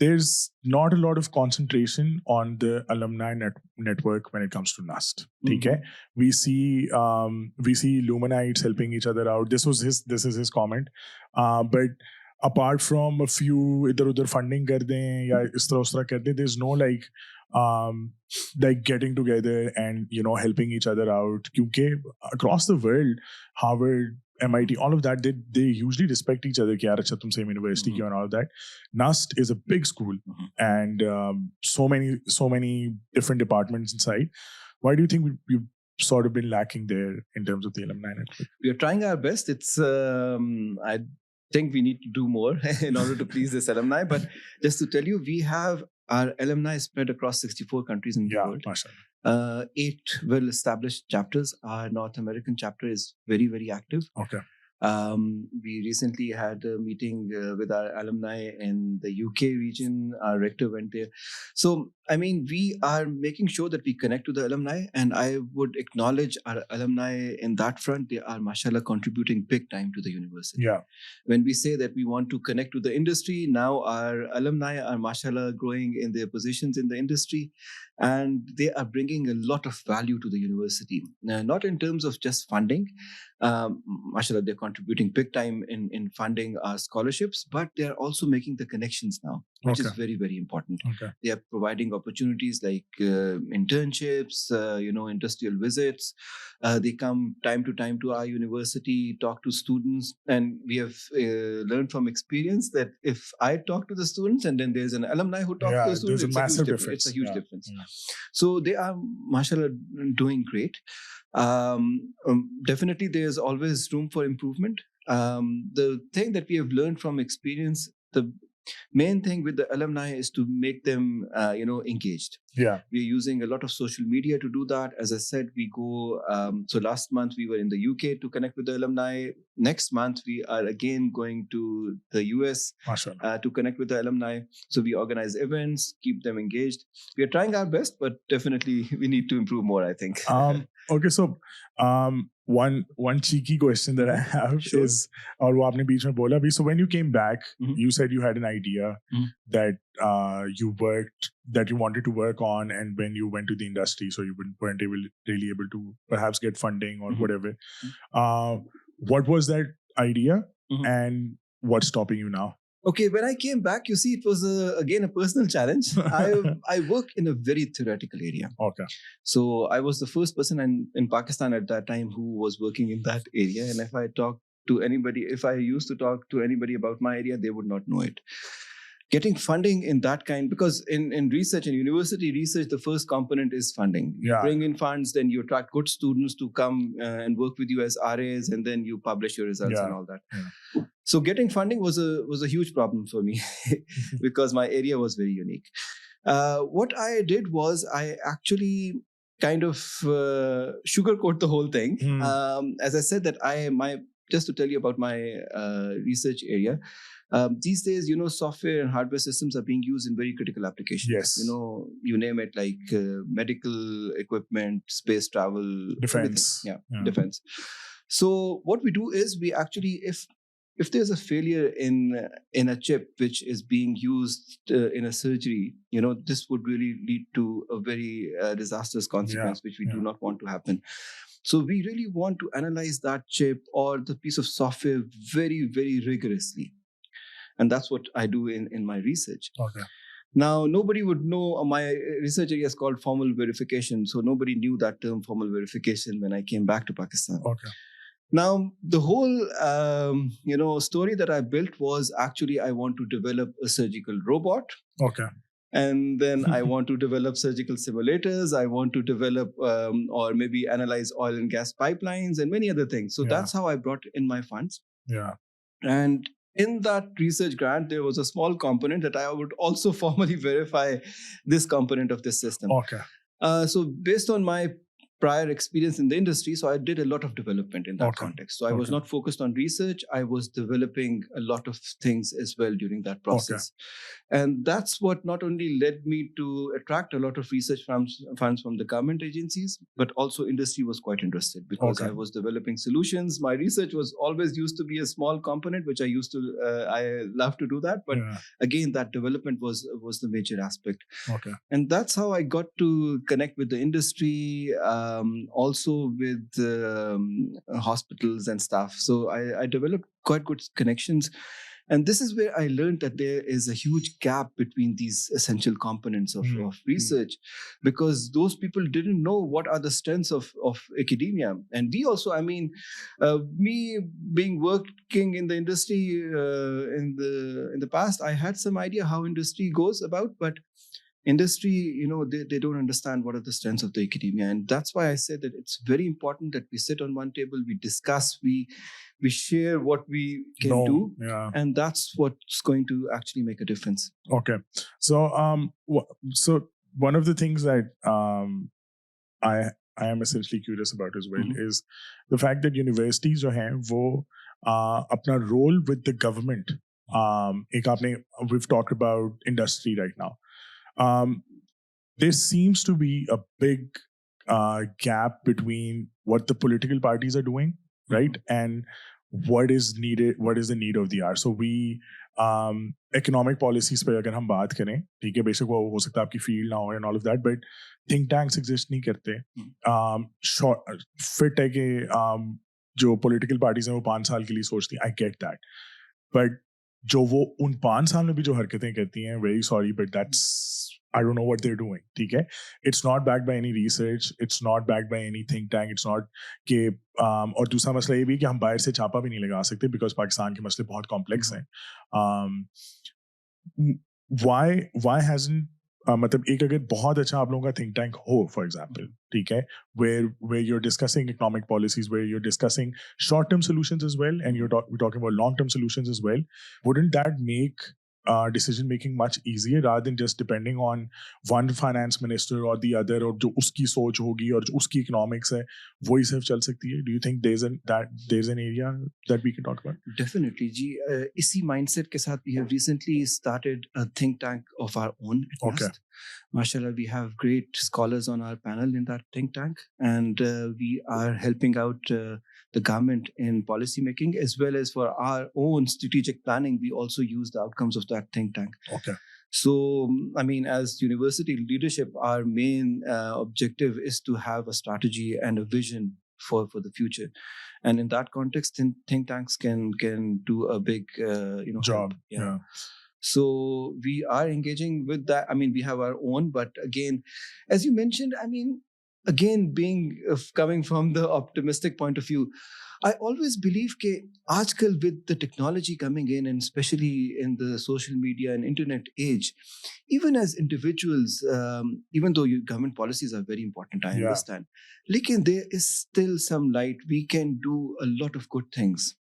there's not a lot of concentration on the alumni network when it comes to Nust. Okay, we see Luminites helping each other out. This is his comment. But apart from a few idhar-udhar funding kar dein ya is tarah us tarah kar dein, there's no like getting together and helping each other out. Kyunki across the world, Harvard, MIT, all of that, they usually respect each other. Ki yaar acha tum same university ki and all of that. Nust is a big school and so many different departments inside. Why do you think we've sort of been lacking there in terms of the alumni network? We are trying our best. It's I think we need to do more in order to please this alumni. But just to tell you, we have our alumni spread across 64 countries in the world. 8 well-established chapters. Our North American chapter is very, very active. Okay. We recently had a meeting with our alumni in the UK region. Our rector went there. So, I mean, we are making sure that we connect to the alumni, and I would acknowledge our alumni in that front. They are, mashallah, contributing big time to the university. Yeah. When we say that we want to connect to the industry, now our alumni are, mashallah, growing in their positions in the industry, and they are bringing a lot of value to the university. Not in terms of just funding. Mashallah, they're contributing big time in funding our scholarships, but they're also making the connections now, which is very, very important. Okay. They are providing opportunities like internships, industrial visits. They come time to time to our university, talk to students, and we have learned from experience that if I talk to the students and then there's an alumni who talks to the students, there's a massive difference. It's a huge difference. Yeah. So they are, mashallah, doing great. Definitely there's always room for improvement. The thing that we have learned from experience, the main thing with the alumni is to make them engaged. Yeah, we're using a lot of social media to do that. As I said, we go so last month we were in the UK to connect with the alumni. Next month we are again going to the US to connect with the alumni. So we organize events, keep them engaged. We are trying our best, but definitely we need to improve more, I think. Okay, so one cheeky question that I have is, or wo aapne beech mein bola bhi, so when you came back, you said you had an idea that you wanted to work on, and when you went to the industry, so you weren't really able to perhaps get funding or whatever. What was that idea, and what's stopping you now? Okay, when I came back, you see, it was again a personal challenge. I work in a very theoretical area. Okay. So I was the first person in Pakistan at that time who was working in that area. And if I used to talk to anybody about my area, they would not know it. Getting funding in that kind, because in research, in university research, the first component is funding. You bring in funds, then you attract good students to come and work with you as RAs, and then you publish your results and all that. Yeah. So getting funding was a huge problem for me because my area was very unique. What I did was I actually kind of sugarcoat the whole thing. As I said, that just to tell you about my research area. These days, software and hardware systems are being used in very critical applications. Yes. You name it, like medical equipment, space travel, defense. Yeah, defense. So what we do is we actually, if there's a failure in a chip which is being used in a surgery, this would really lead to a very disastrous consequence, which we do not want to happen. So we really want to analyze that chip or the piece of software very, very rigorously. And that's what I do in my research. Okay. Now, nobody would know, my research area is called formal verification. So nobody knew that term, formal verification, when I came back to Pakistan. Okay. Now, the whole, story that I built was actually I want to develop a surgical robot. Okay. And then I want to develop surgical simulators. I want to develop or maybe analyze oil and gas pipelines and many other things. So that's how I brought in my funds. Yeah. And in that research grant, there was a small component that I would also formally verify this component of this system. Okay. So based on my prior experience in the industry, so I did a lot of development in that context. So I was not focused on research. I was developing a lot of things as well during that process. And that's what not only led me to attract a lot of research funds from the government agencies, but also industry was quite interested because I was developing solutions. My research was always used to be a small component, which I love to do that. But again, that development was the major aspect. Okay. And that's how I got to connect with the industry, also with hospitals and stuff. So I developed quite good connections. And this is where I learned that there is a huge gap between these essential components of research, because those people didn't know what are the strengths of academia. And we also, me being working in the industry in the past, I had some idea how industry goes about, but industry, they don't understand what are the strengths of the academia. And that's why I said that it's very important that we sit on one table, we discuss, we share what we can do. Yeah. And that's what's going to actually make a difference. Okay. So, so one of the things that I am essentially curious about as well is the fact that universities जो हैं वो अपना role with the government एक आपने we've talked about industry right now. There seems to be a big gap between what the political parties are doing, right, and what is needed, what is the need of the hour. So we economic policies पे अगर हम बात करें, ठीक है, बेशक वो हो सकता है आपकी फील्ड ना हो and all of that, but think tanks exist नहीं करते. Fit है कि जो political parties हैं वो 5 साल के लिए सोचती हैं, I get that, but जो वो उन 5 साल में भी जो हरकतें करती हैं, very sorry, but that's I don't know what they're doing. ठीक है, it's not backed by any research, it's not backed by any think tank, it's not कि और दूसरा मसला ये भी कि हम बाहर से छापा भी नहीं लगा सकते because पाकिस्तान के मसले बहुत कॉम्प्लेक्स हैं. Why hasn't मतलब एक अगर बहुत अच्छा आप लोगों का think tank हो, for example, ठीक है, where you're discussing economic policies, where you're discussing short-term solutions as well, and you're talking about long-term solutions as well, wouldn't that make decision making much easier rather than just depending on one finance minister or the other, और जो उसकी सोच होगी और जो उसकी economics है वही सिर्फ चल सकती है? Do you think there's an area that we can talk about? Definitely जी, इसी mindset के साथ we have recently started a think tank of our own at Nust. Mashallah, we have great scholars on our panel in that think tank, and we are helping out the government in policy making as well as for our own strategic planning. We also use the outcomes of that think tank. Okay. So, I mean, as university leadership, our main objective is to have a strategy and a vision for the future, and in that context, think tanks can do a big job. Help. Yeah. So we are engaging with that. I mean, we have our own, but again, as you mentioned, I mean, again, being coming from the optimistic point of view, I always believe that aajkal with the technology coming in, and especially in the social media and internet age, even as individuals, even though government policies are very important, I understand, lekin there is still some light. We can do a lot of good things.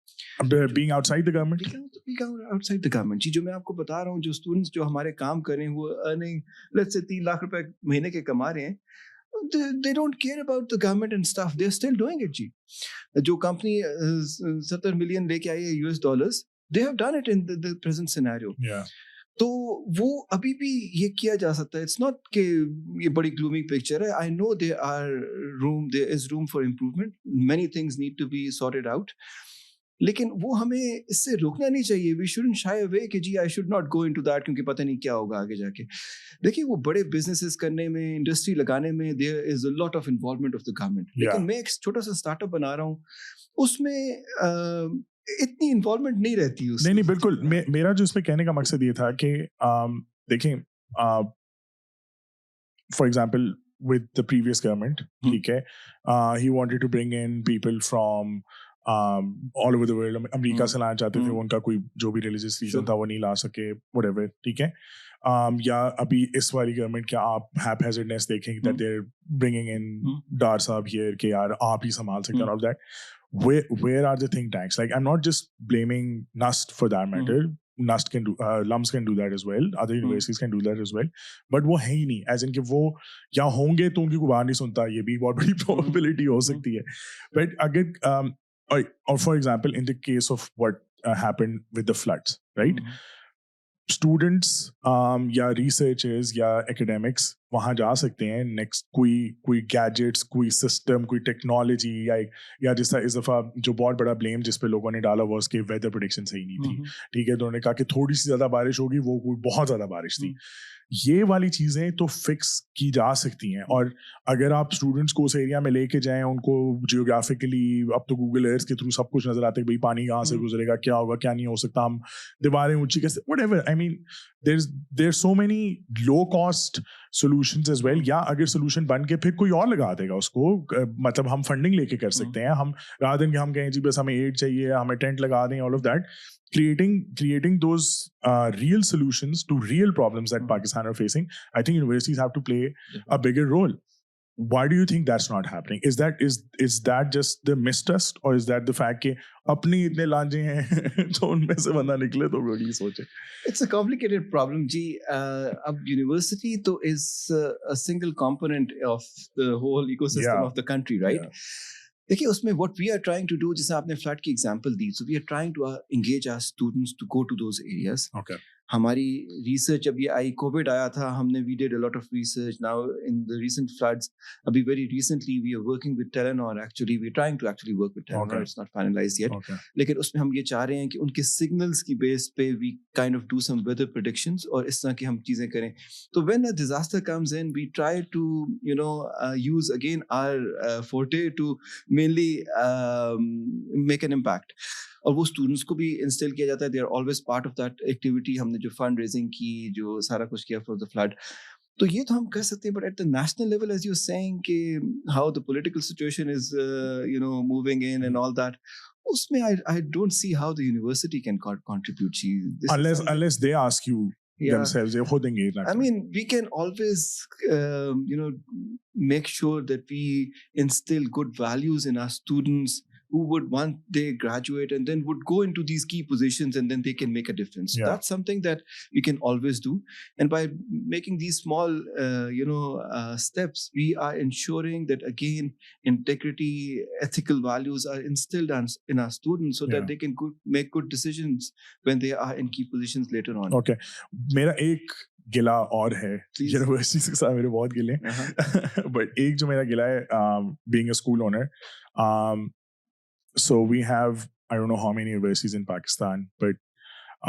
Being outside the government? Being outside the government. जी, जो मैं आपको बता रहा हूँ, जो students जो हमारे काम कर रहे हैं, वो अर्निंग लेट्स से 3 लाख रुपए महीने के कमा रहे हैं, they don't care about the government and stuff. They're still doing it, जी. जो कंपनी 70 मिलियन लेके आई है US dollars, they have done it in the present scenario. Yeah. तो वो अभी भी ये किया जा सकता है. It's not कि ये बड़ी gloomy picture है. I know there is room for improvement. Many things need to be sorted out. लेकिन वो हमें इससे रोकना नहीं चाहिए. We shouldn't shy away कि जी I should not go into that क्योंकि पता नहीं क्या होगा आगे जाके. देखिए, वो बड़े businesses करने में, इंडस्ट्री लगाने में there is a lot of involvement of the government. लेकिन मैं एक छोटा सा स्टार्टअप बना रहा हूँ, उसमें इतनी इन्वॉल्वमेंट नहीं रहती है. नहीं बिल्कुल. मेरा जो इसमें कहने का मकसद ये था कि देखें, for example, with the previous government, ठीक है, he wanted to bring in people from all over the world. America से लाना चाहते थे, उनका कोई जो भी रिलीजियस रीजन था वो नहीं ला सके, whatever, ठीक है. या अभी इस वाली गवर्नमेंट क्या आप haphazardness देखें that they're bringing in डार साहब here कि यार आप ही संभाल सकते हैं, all of that. Where are the think tanks? Like, I'm not just blaming Nust for that matter. Nust can do, LUMS can do that as well. Other universities can do that as well. But वो है ही नहीं. As in कि वो या होंगे तो उनकी कोई बात नहीं सुनता. ये भी बहुत बड़ी probability हो सकती है. But अगर or for example, in the case of what happened with the floods, right? Students या researchers या academics वहाँ जा सकते हैं. Next कोई gadgets, कोई system, कोई technology या जिस तरह इस दफ़ा जो बहुत बड़ा blame जिस पे लोगों ने डाला वो उसके weather prediction सही नहीं थी, ठीक है. तो उन्होंने कहा कि थोड़ी सी ज़्यादा बारिश होगी, वो कोई बहुत ज़्यादा बारिश थी. ये वाली चीज़ें तो फिक्स की जा सकती हैं. और अगर आप स्टूडेंट्स को उस एरिया में लेके जाएं, उनको जियोग्राफिकली अब तो गूगल अर्थ के थ्रू सब कुछ नजर आता है कि भाई पानी कहाँ से गुजरेगा, क्या होगा, क्या नहीं हो सकता, हम दीवारें ऊंची कैसे, whatever. I mean there so many low cost solutions as well. या अगर सॉल्यूशन बन के फिर कोई और लगा देगा उसको, मतलब हम फंडिंग लेके कर सकते हैं. हम रादर देन कि हम कहें जी बस हमें एड चाहिए, हमें टेंट लगा दें, all of that. Creating those real solutions to real problems that Pakistan are facing, I think universities have to play a bigger role. Why do you think that's not happening? Is that just the mistrust, or is that the fact कि अपने इतने लांजे हैं तो उनमें से बंदा निकले तो really सोचे? It's a complicated problem, जी. अब university तो is a single component of the whole ecosystem of the country, right? देखिए उसमें what we are trying to do, जैसे आपने फ्लैट की example the, so we are trying to engage our students to go to those areas. Okay. हमारी research जब ये आई, Covid आया था, हमने we did a lot of research now in the recent floods. अभी very recently we are working with Telenor, actually we are trying to actually work with Telenor, it's not finalised yet. लेकिन उसमें हम ये चाह रहे हैं कि उनके सिग्नल्स की बेस पे we kind of do some weather predictions और इस तरह की हम चीज़ें करें. तो when a disaster comes in, we try to you know use again our forte to mainly make an impact. और वो स्टूडेंट्स को भी इंस्टॉल किया जाता है. They are always part of that activity. हमने जो फंड रेजिंग की, जो सारा कुछ किया फॉर द फ्लड, तो ये तो हम कर सकते हैं. But at the national level, as you saying कि how the political situation is you know moving in and all that, उसमें I don't see how the university can contribute. Unless they ask you themselves, they're holding it. I mean, we can always you know make sure that we instill good values in our students who would one day graduate and then would go into these key positions, and then they can make a difference. That's something that we can always do. And by making these small steps, we are ensuring that again integrity, ethical values are instilled in our students so that they can make good decisions when they are in key positions later on. Okay. मेरा एक गिला और है, university के साथ मेरे बहुत गिले हैं, बट एक जो मेरा गिला है, being a school owner, so we have, I don't know how many universities in Pakistan, but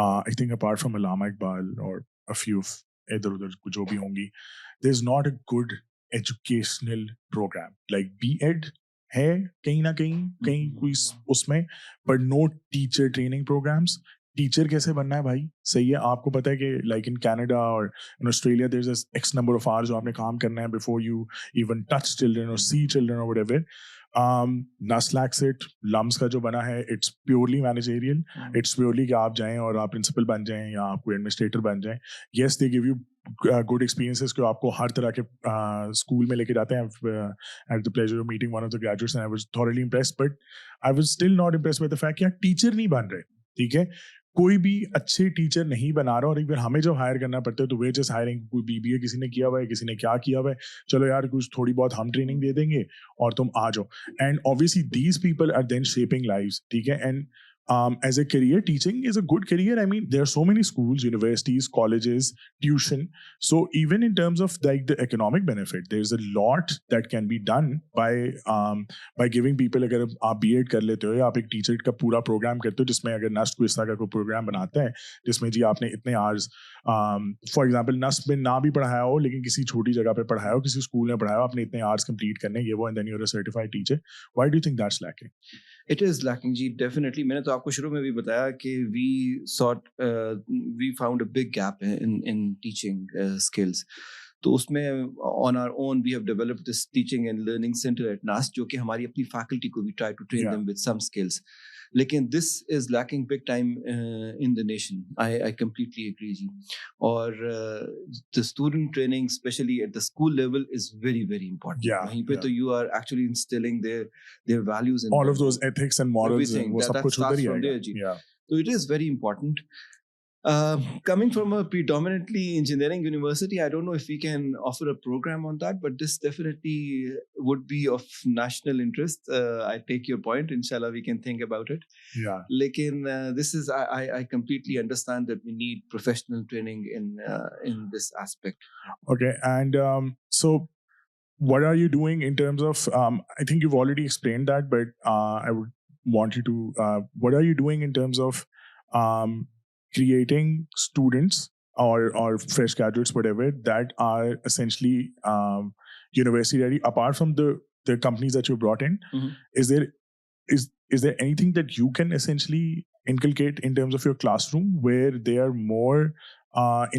I think apart from Allama Iqbal or a few idhar udhar jo bhi hongi, there's not a good educational program. Like B.Ed है कहीं ना कहीं कोई उसमें, but no teacher training programs. Teacher कैसे बनना है भाई? सही है, आपको पता है कि लाइक इन कनाडा और in Australia there is X number of hours जो आपने काम करना है before you even touch children और सी चिल्ड्रन और whatever. Nust lacks it. LUMS का जो बना है, it's purely managerial. It's purely कि आप जाएं और आप प्रिंसिपल बन जाएं या आप कोई एडमिनिस्ट्रेटर बन जाएं. Yes, they give you good experiences कि आपको हर तरह के स्कूल में लेके जाते हैं. I had the pleasure of meeting one of the graduates and I was thoroughly impressed, but I was still not impressed with the fact कि आप टीचर नहीं बन रहे. ठीक है, कोई भी अच्छे टीचर नहीं बना रहा, और एक बार हमें जब हायर करना पड़ता है तो वे जस्ट हायरिंग, कोई बीबीए किसी ने किया हुआ है, किसी ने क्या किया हुआ है, चलो यार कुछ थोड़ी बहुत हम ट्रेनिंग दे देंगे और तुम आ जाओ. And obviously these people are then shaping lives. ठीक है, and as a career, teaching is a good career. I mean, there are so many schools, universities, colleges, tuition. So even in terms of like the economic benefit, there's a lot that can be done by giving people. अगर आप B.Ed कर लेते हो या आप एक teacher का पूरा प्रोग्राम करते हो, जिसमें अगर नस्ट को इस तरह का कोई प्रोग्राम बनाते हैं जिसमें जी आपने इतने आवर्स, फॉर एग्जाम्पल नस्ट में ना भी पढ़ाया हो लेकिन किसी छोटी जगह पे पढ़ाया हो, किसी स्कूल में पढ़ाया हो, आपने इतने आवर्स कंप्लीट करने, ये वो, and then you are a certified teacher. Why do you think that's lacking? It is lacking, जी, definitely. मैंने तो आपको शुरू में भी बताया कि we found a big gap in teaching skills. तो उसमें on our own we have developed this teaching and learning center at Nust, जो कि हमारी अपनी faculty को we try to train them with some skills. लेकिन this is lacking big time in the nation. I completely agree, जी. और the student training, especially at the school level, is very very important. वहीं पे तो you are actually instilling their values and all of those ethics and morals, everything. वो सब कुछ उधर ही आएगा. So it is very important. Coming from a predominantly engineering university, I don't know if we can offer a program on that, but this definitely would be of national interest. I take your point. Inshallah, we can think about it. Yeah. Lekin this is, I completely understand that we need professional training in this aspect. Okay, and so what are you doing in terms of? I think you've already explained that, but I would want you to. What are you doing in terms of creating students or fresh graduates, whatever, that are essentially university ready? Apart from the companies that you brought in, is there anything that you can essentially inculcate in terms of your classroom where they are more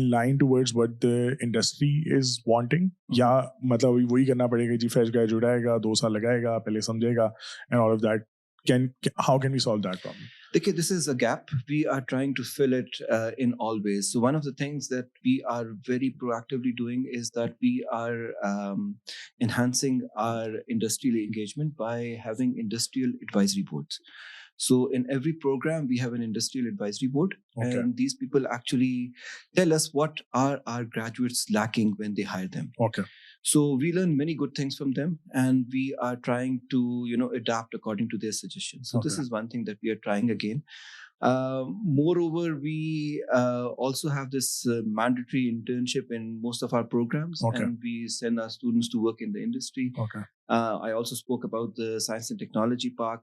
in line towards what the industry is wanting? या मतलब वही करना पड़ेगा जी, fresh graduate आएगा, 2 साल लगाएगा, पहले समझेगा, and all of that. How can we solve that problem? Okay, this is a gap. We are trying to fill it in all ways. So one of the things that we are very proactively doing is that we are enhancing our industrial engagement by having industrial advisory boards. So in every program, we have an industrial advisory board, and these people actually tell us what are our graduates lacking when they hire them. Okay. So we learn many good things from them, and we are trying to, adapt according to their suggestions. So this is one thing that we are trying again. Moreover, we also have this mandatory internship in most of our programs, and we send our students to work in the industry. I also spoke about the Science and Technology Park.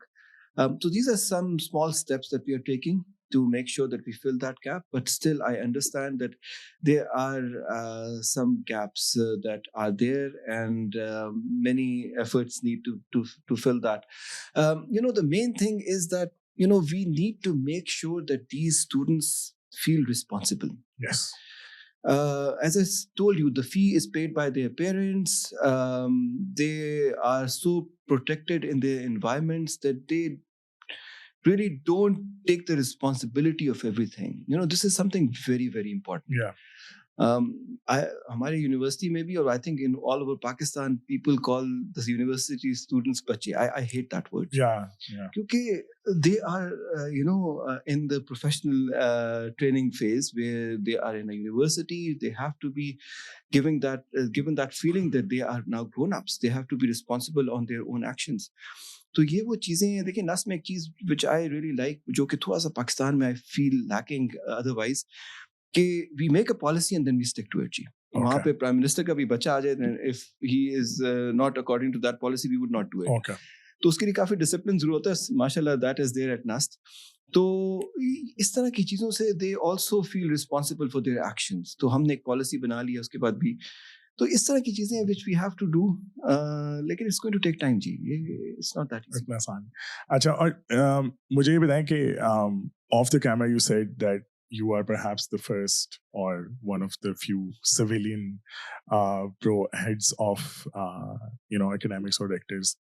So these are some small steps that we are taking to make sure that we fill that gap. But still, I understand that there are some gaps that are there, and many efforts need to fill that. The main thing is that we need to make sure that these students feel responsible. Yes. As I told you, the fee is paid by their parents. They are so protected in their environments that they really don't take the responsibility of everything. This is something very, very important. Yeah. हमारे university में भी, और I think in all over Pakistan, people call the university students बच्चे. I hate that word. Yeah. क्योंकि they are, in the professional training phase where they are in a university. They have to be given that feeling that they are now grown-ups. They have to be responsible on their own actions. तो ये वो चीज़ें हैं. देखिए, Nernst में एक चीज़ which I really like, जो कि थोड़ा सा पाकिस्तान में I feel lacking otherwise, कि we make a policy and then we stick to it. जी, वहाँ पे प्राइम मिनिस्टर का भी बच्चा आ जाए, if he is not according to that policy, we would not do it. तो उसके लिए काफ़ी डिसिप्लिन ज़रूरत है. माशाल्लाह, that is there at NUST. तो इस तरह की चीज़ों से they also feel responsible for their actions. तो हमने एक पॉलिसी बना लिया, उसके बाद भी तो इस तरह की चीजें which we have to do, लेकिन it's going to take time ji. It's not that easy. इतना आसान. अच्छा, और मुझे ये बताएं कि off the camera you said that you are perhaps the first or one of the few civilian pro heads of academics or rectors.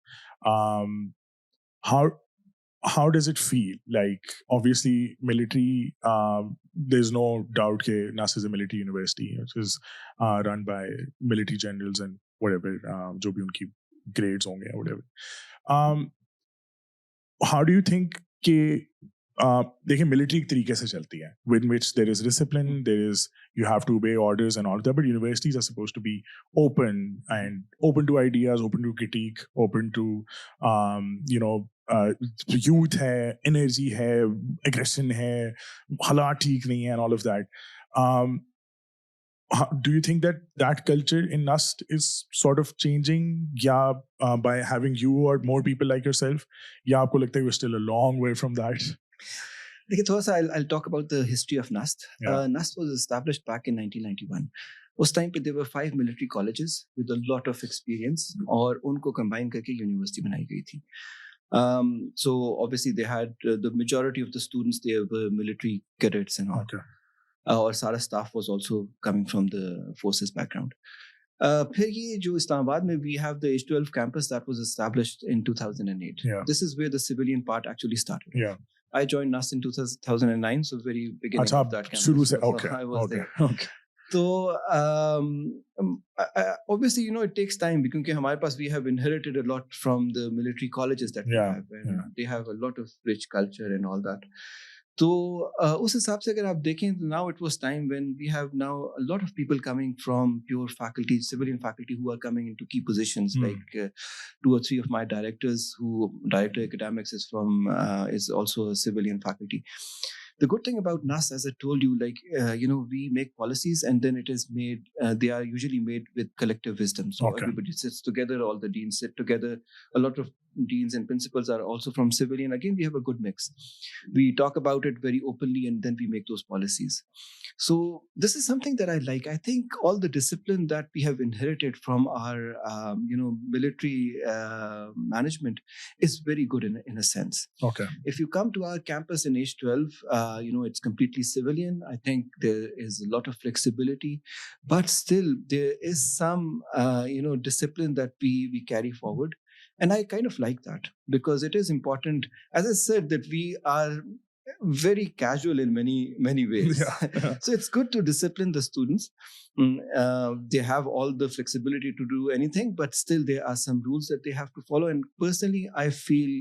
How does it feel? Like, obviously, military, there's no doubt that NUST is a military university, which is run by military generals and whatever, जो भी उनकी grades होंगे or whatever. How do you think कि देखिए, military एक तरीके से चलती है, in which there is discipline, you have to obey orders and all that, but universities are supposed to be open to ideas, open to critique, open to youth है, energy है, aggression है, हालात ठीक नहीं है, and all of that. Do you think that culture in NUST is sort of changing, by having you or more people like yourself, या आपको लगता है we're still a long way from that? देखिए, थोड़ा सा I'll talk about the history of NUST. NUST was established back in 1991. उस time पे there were 5 military colleges with a lot of experience, और उनको combine करके यूनिवर्सिटी बनाई गई थी. So obviously they had the majority of the students there were military cadets and all. और सारा staff was also coming from the forces background. फिर ये जो इस्लामाबाद में we have the H12 campus that was established in 2008. This is where the civilian part actually started. I joined NUST in 2009, so very beginning of that campus. शुरू से, I was there. So obviously, it takes time, because हमारे पास we have inherited a lot from the military colleges that we have, and they have a lot of rich culture and all that. तो उस हिसाब से अगर आप देखें, now it was time when we have now a lot of people coming from pure faculty, civilian faculty, who are coming into key positions. Like 2 or 3 of my directors, director academics is also a civilian faculty. The good thing about NUST, as I told you, we make policies, and then it is made, they are usually made with collective wisdom. So everybody sits together, all the deans sit together. A lot of deans and principals are also from civilian. Again, we have a good mix. We talk about it very openly, and then we make those policies. So this is something that I like. I think all the discipline that we have inherited from our, military management is very good in a sense. If you come to our campus in H12, it's completely civilian. I think there is a lot of flexibility, but still there is some, discipline that we carry forward. And I kind of like that, because it is important, as I said, that we are very casual in many ways. Yeah. So it's good to discipline the students. They have all the flexibility to do anything, but still there are some rules that they have to follow. And personally, I feel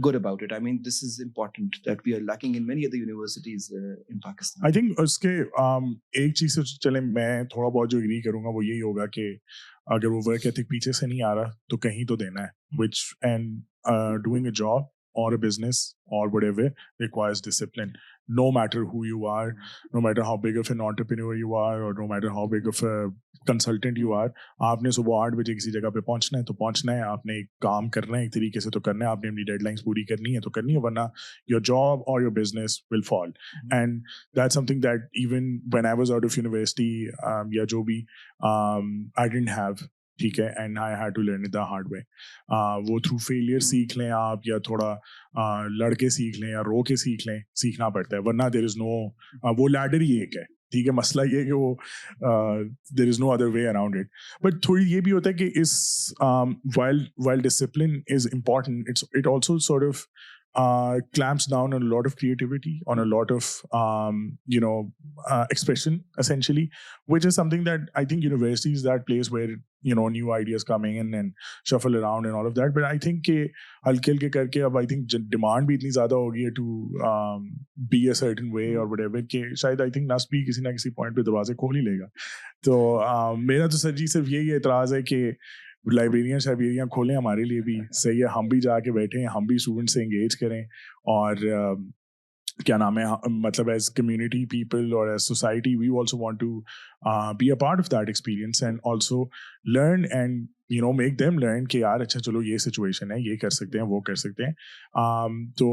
good about it. I mean, this is important that we are lacking in many other universities in Pakistan. I think उसके एक चीज से चले मैं थोड़ा बहुत जो agree करूंगा वो यही होगा कि अगर वो वर्क एथिक पीछे से नहीं आ रहा तो कहीं तो देना है, which and doing a job or a business or whatever requires discipline, no matter who you are, no matter how big of an entrepreneur you are, or no matter how big of a consultant you are. आपने सुबह 8 बजे किसी जगह पे पहुंचना है तो पहुंचना है, आपने एक काम करना है एक तरीके से तो करना है, आपने अपनी डेडलाइंस पूरी करनी है तो करनी है, वरना your job or your business will fall. And that's something that even when I was out of university, या जो भी, I didn't have, ठीक है, and I had to learn it the hard way. वो थ्रू फेलियर सीख लें आप, या थोड़ा लड़के सीख लें या रो के सीख लें, सीखना पड़ता है, वरना देयर इज नो, वो लैडर ही एक है, ठीक है. मसला ये है कि वो there is no other way around it. But थोड़ी ये भी होता है कि इस while discipline is important, it also sort of clamps down on a lot of creativity, on a lot of expression, essentially, which is something that I think university is that place where new ideas coming in and shuffle around and all of that. But I think कि हल्के हल्के करके अब I think demand भी इतनी ज़्यादा हो गई है to be a certain way or whatever कि शायद I think Nust भी किसी ना किसी point पे दरवाजे खोल ही लेगा. तो मेरा तो सर जी सिर्फ यही एतराज़ है कि लाइब्रेरियाँ शाइब्रेरियाँ खोलें हमारे लिए भी, सही है, हम भी जाके बैठें, हम भी स्टूडेंट से इंगेज करें, और क्या नाम है, मतलब एज कम्युनिटी पीपल और as society we also want to be a part of that experience and also learn and make them learn कि यार अच्छा चलो ये सिचुएशन है, ये कर सकते हैं, वो कर सकते हैं. तो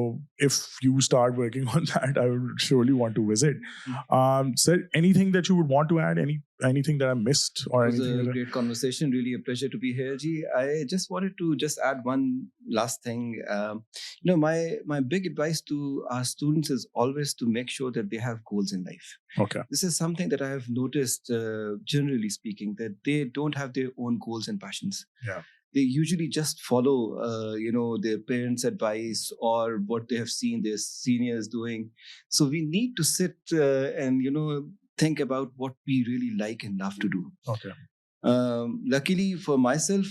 if you start working on that I would surely want to visit. Sir, anything that you would want to add, anything that I missed or anything? It was anything? a great conversation. Really a pleasure to be here, Ji. I just wanted to add one last thing. My big advice to our students is always to make sure that they have goals in life. Okay. This is something that I have noticed, generally speaking, that they don't have their own goals and passions. Yeah. They usually just follow, their parents' advice or what they have seen their seniors doing. So we need to sit and think about what we really like and love to do. Okay. Luckily for myself,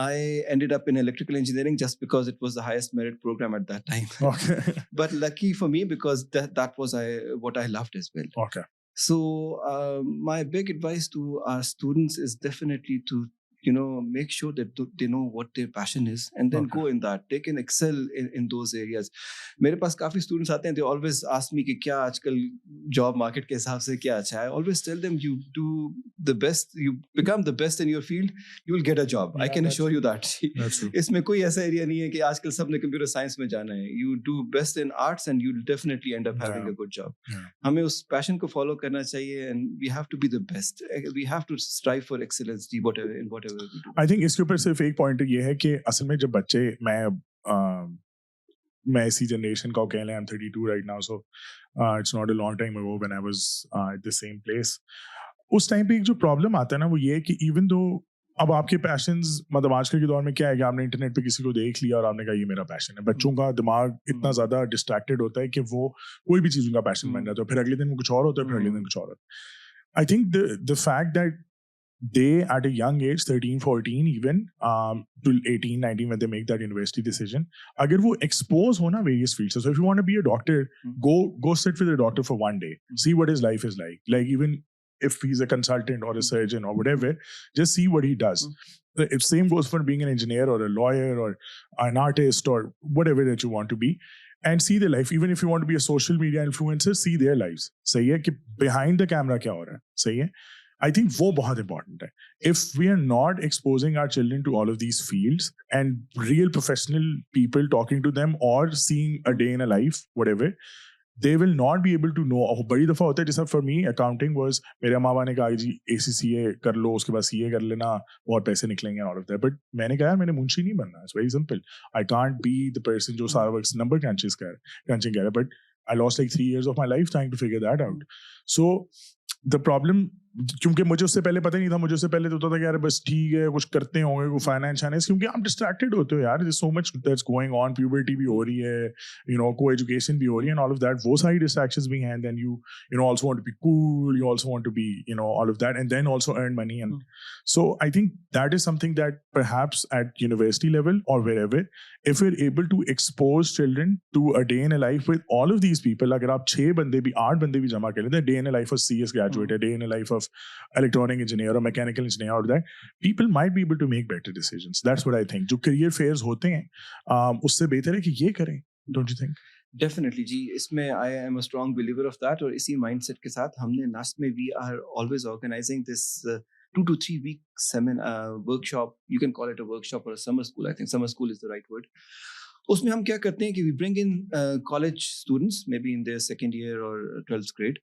I ended up in electrical engineering just because it was the highest merit program at that time. Okay. But lucky for me because that was what I loved as well. Okay. So my big advice to our students is definitely to make sure that they know what their passion is and then go in that. They can excel in those areas. मेरे पास काफी students आते हैं, they always ask me कि क्या आजकल job market के हिसाब से क्या अच्छा है. I always tell them you do the best, you become the best in your field, you will get a job. I can assure you that. इसमें कोई ऐसा area नहीं है कि आजकल सबने computer science में जाना है. You do best in arts and you'll definitely end up having a good job. हमें उस passion को follow करना चाहिए and we have to be the best. We have to strive for excellence in whatever. I think इसके ऊपर सिर्फ एक point ये है कि असल में जब बच्चे, मैं इसी जनरेशन का कह लें, I'm 32 right now, so it's not a long time ago when I was at the same place. उस टाइम पे एक जो प्रॉब्लम आता है ना वो ये है कि इवन दो अब आपके पैशंस, मतलब आजकल के दौर में क्या है कि आपने इंटरनेट पे किसी को देख लिया और आपने कहा ये मेरा पैशन है. बच्चों का दिमाग इतना ज्यादा डिस्ट्रैक्टेड होता है कि वो कोई भी चीज उनका पैशन बन जाता है, फिर अगले दिन कुछ और होता है, फिर अगले दिन कुछ और होता है. I think the fact that they at a young age, 13, 14 even, till 18, 19 when they make that university decision, agar wo expose ho na various fields. So if you want to be a doctor, go sit with a doctor for one day, see what his life is like even if he's a consultant or a surgeon or whatever, just see what he does. If same goes for being an engineer or a lawyer or an artist or whatever that you want to be, and see their life. Even if you want to be a social media influencer, see their lives. Sahi hai ki behind the camera kya ho raha hai, sahi hai. I think वो बहुत important है. If we are not exposing our children to all of these fields and real professional people talking to them or seeing a day in a life, whatever, they will not be able to know. बड़ी दफ़ा होता है जैसा for me accounting was, मेरे माँ बाप ने कहा जी ACCA कर लो, उसके बाद CA कर लेना, बहुत पैसे निकलेंगे all of that. But मैंने कहा यार मैंने मुंशी नहीं बनना. It's very simple. I can't be the person जो सारा वक्त number crunching कर रहा है. But I lost like 3 years of my life trying to figure that out. So the problem क्योंकि मुझे उससे पहले पता ही नहीं था, मुझे उससे पहले तो होता था कि यार बस ठीक है कुछ करते होंगे, कोई फाइनेंस, क्योंकि आप डिस्ट्रैक्टेड होते हो यार, so much that's going on, puberty भी हो रही है, को एजुकेशन भी हो रही है एंड ऑल ऑफ दैट, वो सारी डिस्ट्रैक्शंस भी हैं, then you also want to be cool, you also want to be all of that and then also earn money, and so I think that is something that perhaps at university level or wherever, if we're able to expose children to a day in a life with all of these people, अगर आप 6 बंदे भी 8 बंदे भी जमा कर लेते हैं, day in a life of CS graduate, a day in a life of electronic engineer or mechanical engineer, or that people might be able to make better decisions. That's what I think. जो career fairs होते हैं उससे बेहतर है कि ये करें, don't you think? Definitely जी, इसमें I am a strong believer of that, और इसी माइंडसेट के साथ हमने नास्ट में we are always organizing this 2 to 3 week seminar workshop, you can call it a workshop or a summer school, I think summer school is the right word. उसमें हम क्या करते हैं कि we bring in college students maybe in their second year or 12th grade,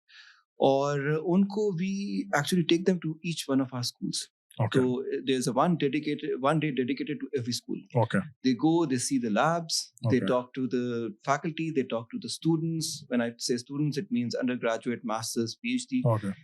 और उनको we actually take them to each one of our schools. Okay. So there's a one day dedicated to every school. Okay. They go, they see the labs, they Okay. talk to the faculty, they talk to the students. When I say students, it means undergraduate, masters, PhD. Okay.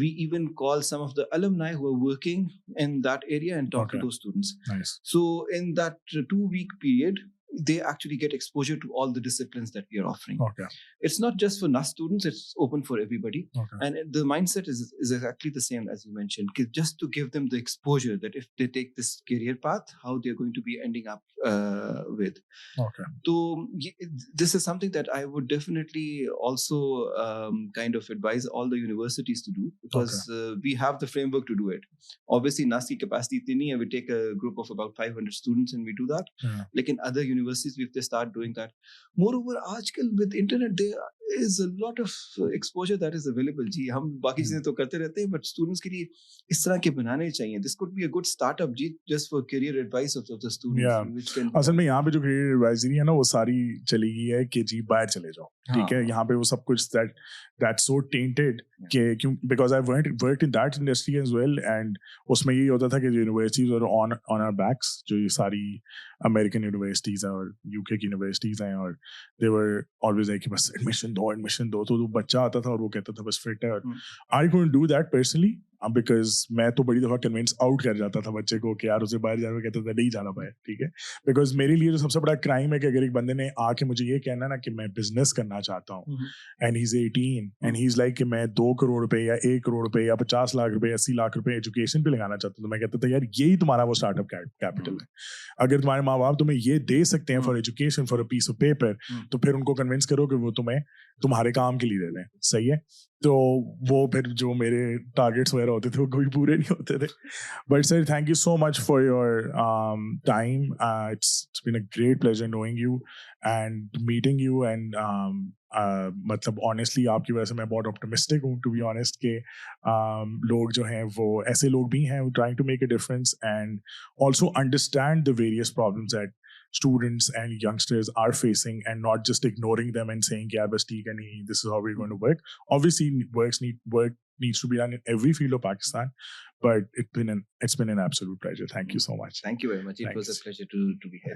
We even call some of the alumni who are working in that area and talk to those students. Nice. So in that 2-week period, they actually get exposure to all the disciplines that we are offering. Okay. It's not just for Nust students, it's open for everybody. Okay. And the mindset is exactly the same as you mentioned, just to give them the exposure that if they take this career path, how they're going to be ending up with. Okay. So this is something that I would definitely also kind of advise all the universities to do, because we have the framework to do it. Obviously, Nust ki capacity itni nahi hai, we take a group of about 500 students and we do that. Yeah. Like in other universities, if they start doing that. Moreover, आजकल with internet there is a lot of exposure that is available. जी, हम बाकी चीजें तो करते रहते हैं, but students के लिए इस तरह के बनाने चाहिए. This could be a good startup ji, just for career advice of the students. Yeah. Which can असल में यहाँ पे जो career advisory है ना, वो सारी चली गई है कि जी बाहर चले जाओ, ठीक है, यहाँ पे वो सब कुछ that's so tainted कि क्यों, because I've worked in that industry as well, and उसमें यही होता था कि universities are on our backs, जो ये सारी American universities हैं और UK की universities हैं, और they were always like बस admission दो, तो बच्चा आता था और वो कहता था बस fit है, और I couldn't do that personally, because मैं तो बड़ी दफा कन्विंस आउट कर जाता था बच्चे को कि यार उसे बाहर जाने में, कहता था नहीं जाना पाए, ठीक है, बिकॉज मेरे लिए जो सबसे बड़ा क्राइम है कि अगर एक बंदे ने आके मुझे ये कहना ना कि मैं बिजनेस करना चाहता हूँ, and he is 18 and he is like कि मैं 2 करोड़ रुपए या 1 करोड़ रुपए या 50 लाख रुपए 80 लाख रुपए एजुकेशन पे लगाना चाहता हूँ, तो मैं कहता था यार यही तुम्हारा वो स्टार्टअप कैपिटल है, अगर तुम्हारे माँ बाप तुम्हें ये दे सकते हैं for education, for a piece of paper, तो फिर उनको कन्विंस करो कि वो तुम्हें तुम्हारे काम के लिए दे दें, सही है, तो वो फिर जो मेरे टारगेट्स वगैरह होते थे वो कभी पूरे नहीं होते थे. But sir, thank you so much for your time. It's been a great pleasure knowing you and meeting you, and मतलब ऑनेस्टली आपकी वजह से मैं बहुत ऑप्टिमिस्टिक हूँ, टू बी ऑनेस्ट, के लोग जो हैं वो ऐसे लोग भी हैं trying to make a difference and also understand the various problems that students and youngsters are facing, and not just ignoring them and saying yeah bas theek hai nahi, this is how we're going to work. Obviously work needs to be done in every field of Pakistan, but it's been an absolute pleasure. Thank you so much. Thank you very much. It was a pleasure to be here.